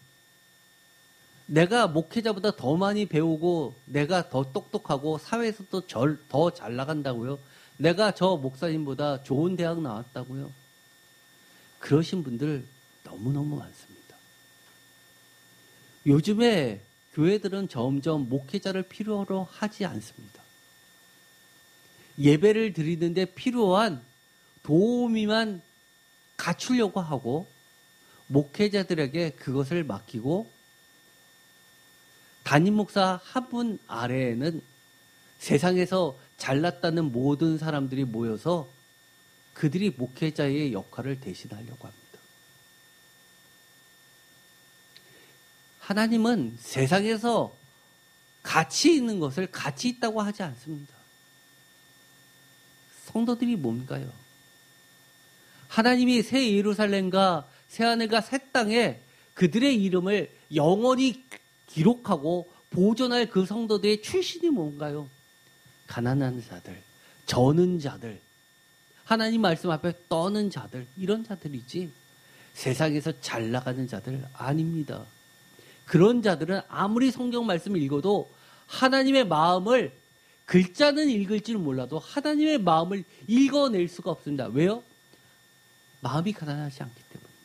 내가 목회자보다 더 많이 배우고 내가 더 똑똑하고 사회에서도 더 잘 나간다고요? 내가 저 목사님보다 좋은 대학 나왔다고요? 그러신 분들 너무너무 많습니다. 요즘에 교회들은 점점 목회자를 필요로 하지 않습니다. 예배를 드리는데 필요한 도우미만 갖추려고 하고 목회자들에게 그것을 맡기고 담임 목사 한 분 아래에는 세상에서 잘났다는 모든 사람들이 모여서 그들이 목회자의 역할을 대신하려고 합니다. 하나님은 세상에서 가치 있는 것을 가치 있다고 하지 않습니다. 성도들이 뭔가요? 하나님이 새 예루살렘과 새 하늘과 새 땅에 그들의 이름을 영원히 기록하고 보존할 그 성도들의 출신이 뭔가요? 가난한 자들, 저는 자들, 하나님 말씀 앞에 떠는 자들, 이런 자들이지 세상에서 잘 나가는 자들 아닙니다. 그런 자들은 아무리 성경 말씀을 읽어도 하나님의 마음을 글자는 읽을 줄 몰라도 하나님의 마음을 읽어낼 수가 없습니다. 왜요? 마음이 가난하지 않기 때문입니다.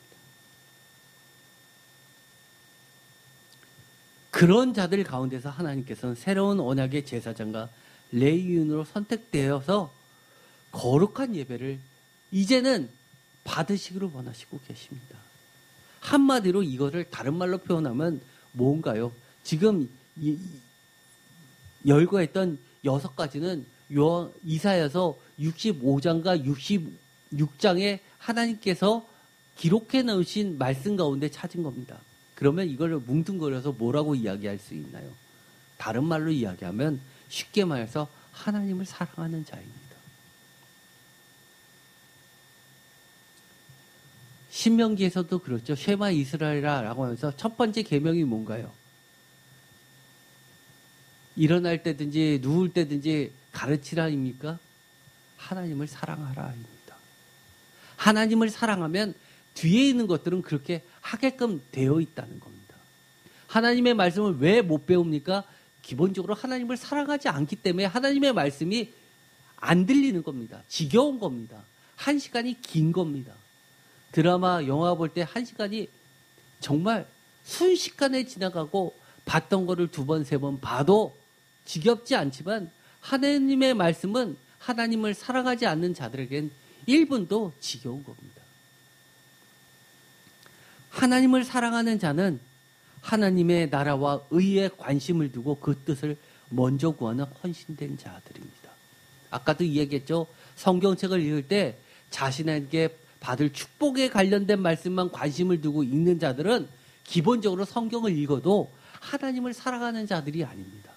그런 자들 가운데서 하나님께서는 새로운 언약의 제사장과 레위인으로 선택되어서 거룩한 예배를 이제는 받으시기를 원하시고 계십니다. 한마디로 이것을 다른 말로 표현하면 뭔가요? 지금 열거했던 6가지는 이사야서 65장과 66장에 하나님께서 기록해 놓으신 말씀 가운데 찾은 겁니다. 그러면 이걸 뭉뚱그려서 뭐라고 이야기할 수 있나요? 다른 말로 이야기하면 쉽게 말해서 하나님을 사랑하는 자입니다. 신명기에서도 그렇죠. 쉐마 이스라엘아라고 하면서 첫 번째 계명이 뭔가요? 일어날 때든지 누울 때든지 가르치라입니까? 하나님을 사랑하라입니다. 하나님을 사랑하면 뒤에 있는 것들은 그렇게 하게끔 되어 있다는 겁니다. 하나님의 말씀을 왜 못 배웁니까? 기본적으로 하나님을 사랑하지 않기 때문에 하나님의 말씀이 안 들리는 겁니다. 지겨운 겁니다. 1시간이 긴 겁니다. 드라마, 영화 볼 때 1시간이 정말 순식간에 지나가고 봤던 거를 2번, 3번 봐도 지겹지 않지만 하나님의 말씀은 하나님을 사랑하지 않는 자들에겐 1분도 지겨운 겁니다. 하나님을 사랑하는 자는 하나님의 나라와 의에 관심을 두고 그 뜻을 먼저 구하는 헌신된 자들입니다. 아까도 이야기했죠. 성경책을 읽을 때 자신에게 받을 축복에 관련된 말씀만 관심을 두고 읽는 자들은 기본적으로 성경을 읽어도 하나님을 사랑하는 자들이 아닙니다.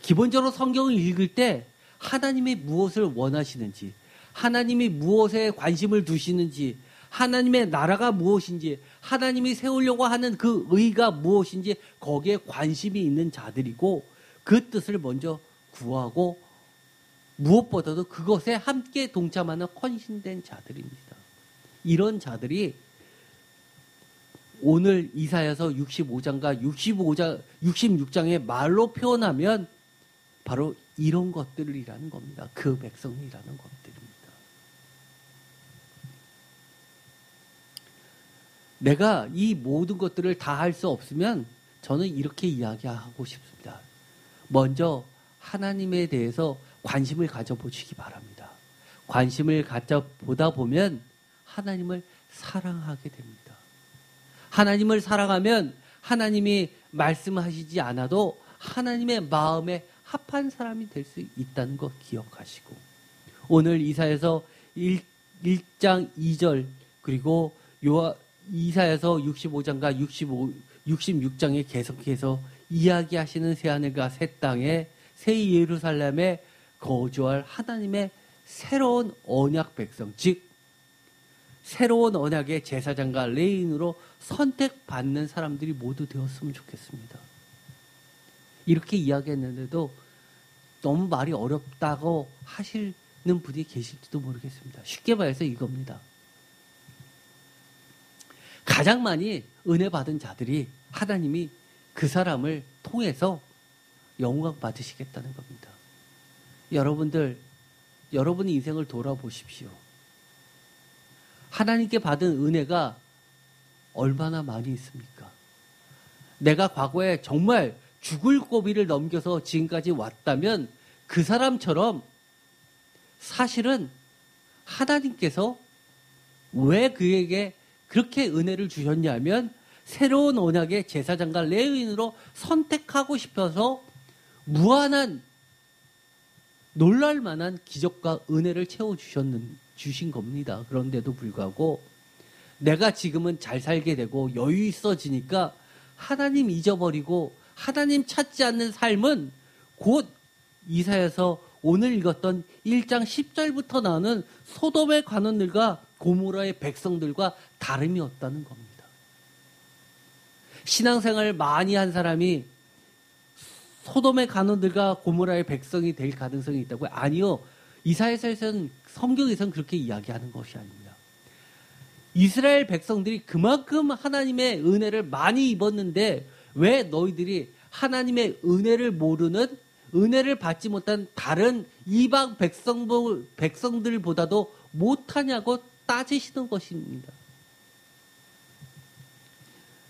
기본적으로 성경을 읽을 때 하나님이 무엇을 원하시는지, 하나님이 무엇에 관심을 두시는지, 하나님의 나라가 무엇인지, 하나님이 세우려고 하는 그 의가 무엇인지 거기에 관심이 있는 자들이고 그 뜻을 먼저 구하고 무엇보다도 그것에 함께 동참하는 헌신된 자들입니다. 이런 자들이 오늘 이사야서 65장과 66장의 말로 표현하면 바로 이런 것들이라는 겁니다. 그 백성이라는 것들입니다. 내가 이 모든 것들을 다 할 수 없으면 저는 이렇게 이야기하고 싶습니다. 먼저 하나님에 대해서 관심을 가져보시기 바랍니다. 관심을 가져보다 보면 하나님을 사랑하게 됩니다. 하나님을 사랑하면 하나님이 말씀하시지 않아도 하나님의 마음에 합한 사람이 될 수 있다는 것 기억하시고 오늘 이사야서 1장 2절 그리고 이사야서 65장과 66장에 계속해서 이야기하시는 새하늘과 새 땅에 새 예루살렘에 거주할 하나님의 새로운 언약 백성, 즉 새로운 언약의 제사장과 레위인으로 선택받는 사람들이 모두 되었으면 좋겠습니다. 이렇게 이야기했는데도 너무 말이 어렵다고 하시는 분이 계실지도 모르겠습니다. 쉽게 말해서 이겁니다. 가장 많이 은혜 받은 자들이 하나님이 그 사람을 통해서 영광 받으시겠다는 겁니다. 여러분들, 여러분의 인생을 돌아보십시오. 하나님께 받은 은혜가 얼마나 많이 있습니까? 내가 과거에 정말 죽을 고비를 넘겨서 지금까지 왔다면 그 사람처럼 사실은 하나님께서 왜 그에게 그렇게 은혜를 주셨냐면 새로운 언약의 제사장과 레위인으로 선택하고 싶어서 무한한 놀랄만한 기적과 은혜를 주신 겁니다. 그런데도 불구하고 내가 지금은 잘 살게 되고 여유 있어지니까 하나님 잊어버리고 하나님 찾지 않는 삶은 곧 이사야서 오늘 읽었던 1장 10절부터 나오는 소돔의 관원들과 고모라의 백성들과 다름이 없다는 겁니다. 신앙생활을 많이 한 사람이 소돔의 관원들과 고모라의 백성이 될 가능성이 있다고요? 아니요. 이사야서에서는 성경에서는 그렇게 이야기하는 것이 아닙니다. 이스라엘 백성들이 그만큼 하나님의 은혜를 많이 입었는데 왜 너희들이 하나님의 은혜를 모르는 은혜를 받지 못한 다른 이방 백성들보다도 못하냐고 따지시는 것입니다.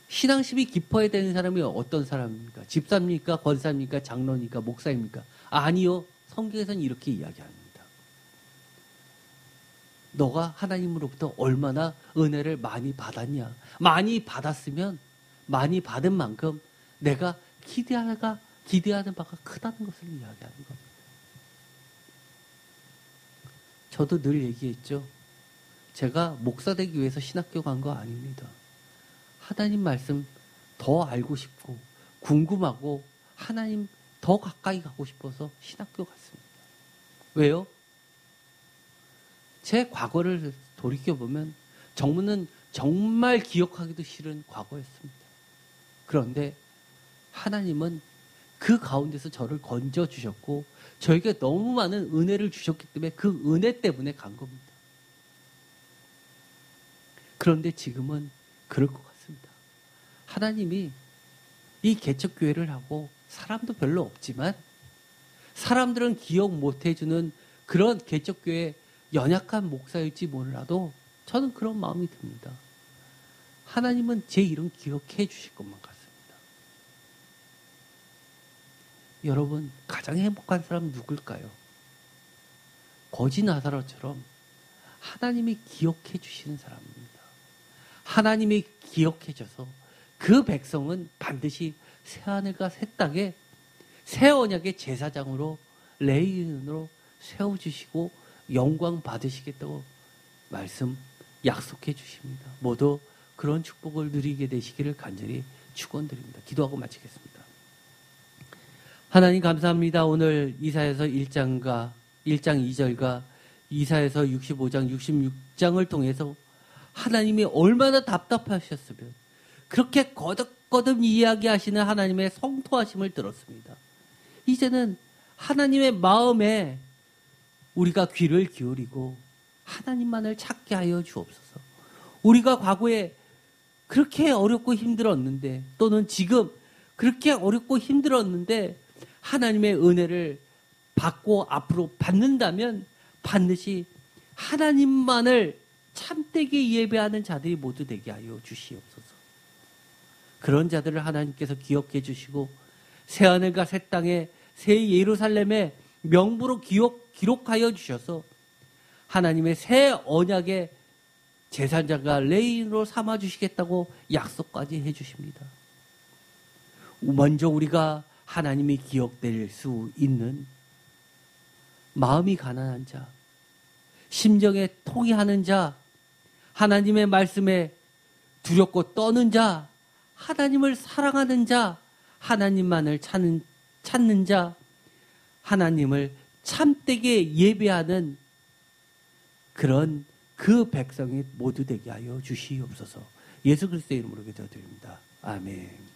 신앙심이 깊어야 되는 사람이 어떤 사람입니까? 집사입니까? 권사입니까? 장로입니까? 목사입니까? 아니요. 성경에서는 이렇게 이야기합니다. 너가 하나님으로부터 얼마나 은혜를 많이 받았냐. 많이 받았으면 많이 받은 만큼 내가 기대하는 바가 크다는 것을 이야기하는 겁니다. 저도 늘 얘기했죠. 제가 목사 되기 위해서 신학교 간 거 아닙니다. 하나님 말씀 더 알고 싶고 궁금하고 하나님 더 가까이 가고 싶어서 신학교 갔습니다. 왜요? 제 과거를 돌이켜보면 정문은 정말 기억하기도 싫은 과거였습니다. 그런데 하나님은 그 가운데서 저를 건져주셨고 저에게 너무 많은 은혜를 주셨기 때문에 그 은혜 때문에 간 겁니다. 그런데 지금은 그럴 것 같습니다. 하나님이 이 개척교회를 하고 사람도 별로 없지만 사람들은 기억 못 해주는 그런 개척교회 연약한 목사일지 몰라도 저는 그런 마음이 듭니다. 하나님은 제 이름 기억해 주실 것만 같습니다. 여러분, 가장 행복한 사람은 누굴까요? 거지 나사로처럼 하나님이 기억해 주시는 사람입니다. 하나님이 기억해 줘서 그 백성은 반드시 새하늘과 새 땅에 새 언약의 제사장으로 레위인으로 세워주시고 영광 받으시겠다고 약속해 주십니다. 모두 그런 축복을 누리게 되시기를 간절히 축원드립니다. 기도하고 마치겠습니다. 하나님 감사합니다. 오늘 이사야서 1장 2절과 이사야서 65장 66장을 통해서 하나님이 얼마나 답답하셨으면 그렇게 거듭거듭 이야기하시는 하나님의 성토하심을 들었습니다. 이제는 하나님의 마음에 우리가 귀를 기울이고 하나님만을 찾게 하여 주옵소서. 우리가 과거에 그렇게 어렵고 힘들었는데 또는 지금 그렇게 어렵고 힘들었는데 하나님의 은혜를 받고 앞으로 받는다면 반드시 하나님만을 참되게 예배하는 자들이 모두 되게 하여 주시옵소서. 그런 자들을 하나님께서 기억해 주시고 새하늘과 새 땅에 새 예루살렘에 명부로 기록하여 주셔서 하나님의 새 언약의 제사장과 레위인으로 삼아 주시겠다고 약속까지 해 주십니다. 먼저 우리가 하나님이 기억될 수 있는 마음이 가난한 자, 심정에 통해하는 자, 하나님의 말씀에 두렵고 떠는 자, 하나님을 사랑하는 자, 하나님만을 찾는 자, 하나님을 참되게 예배하는 그런 그 백성이 모두 되게 하여 주시옵소서. 예수 그리스도의 이름으로 기도드립니다. 아멘.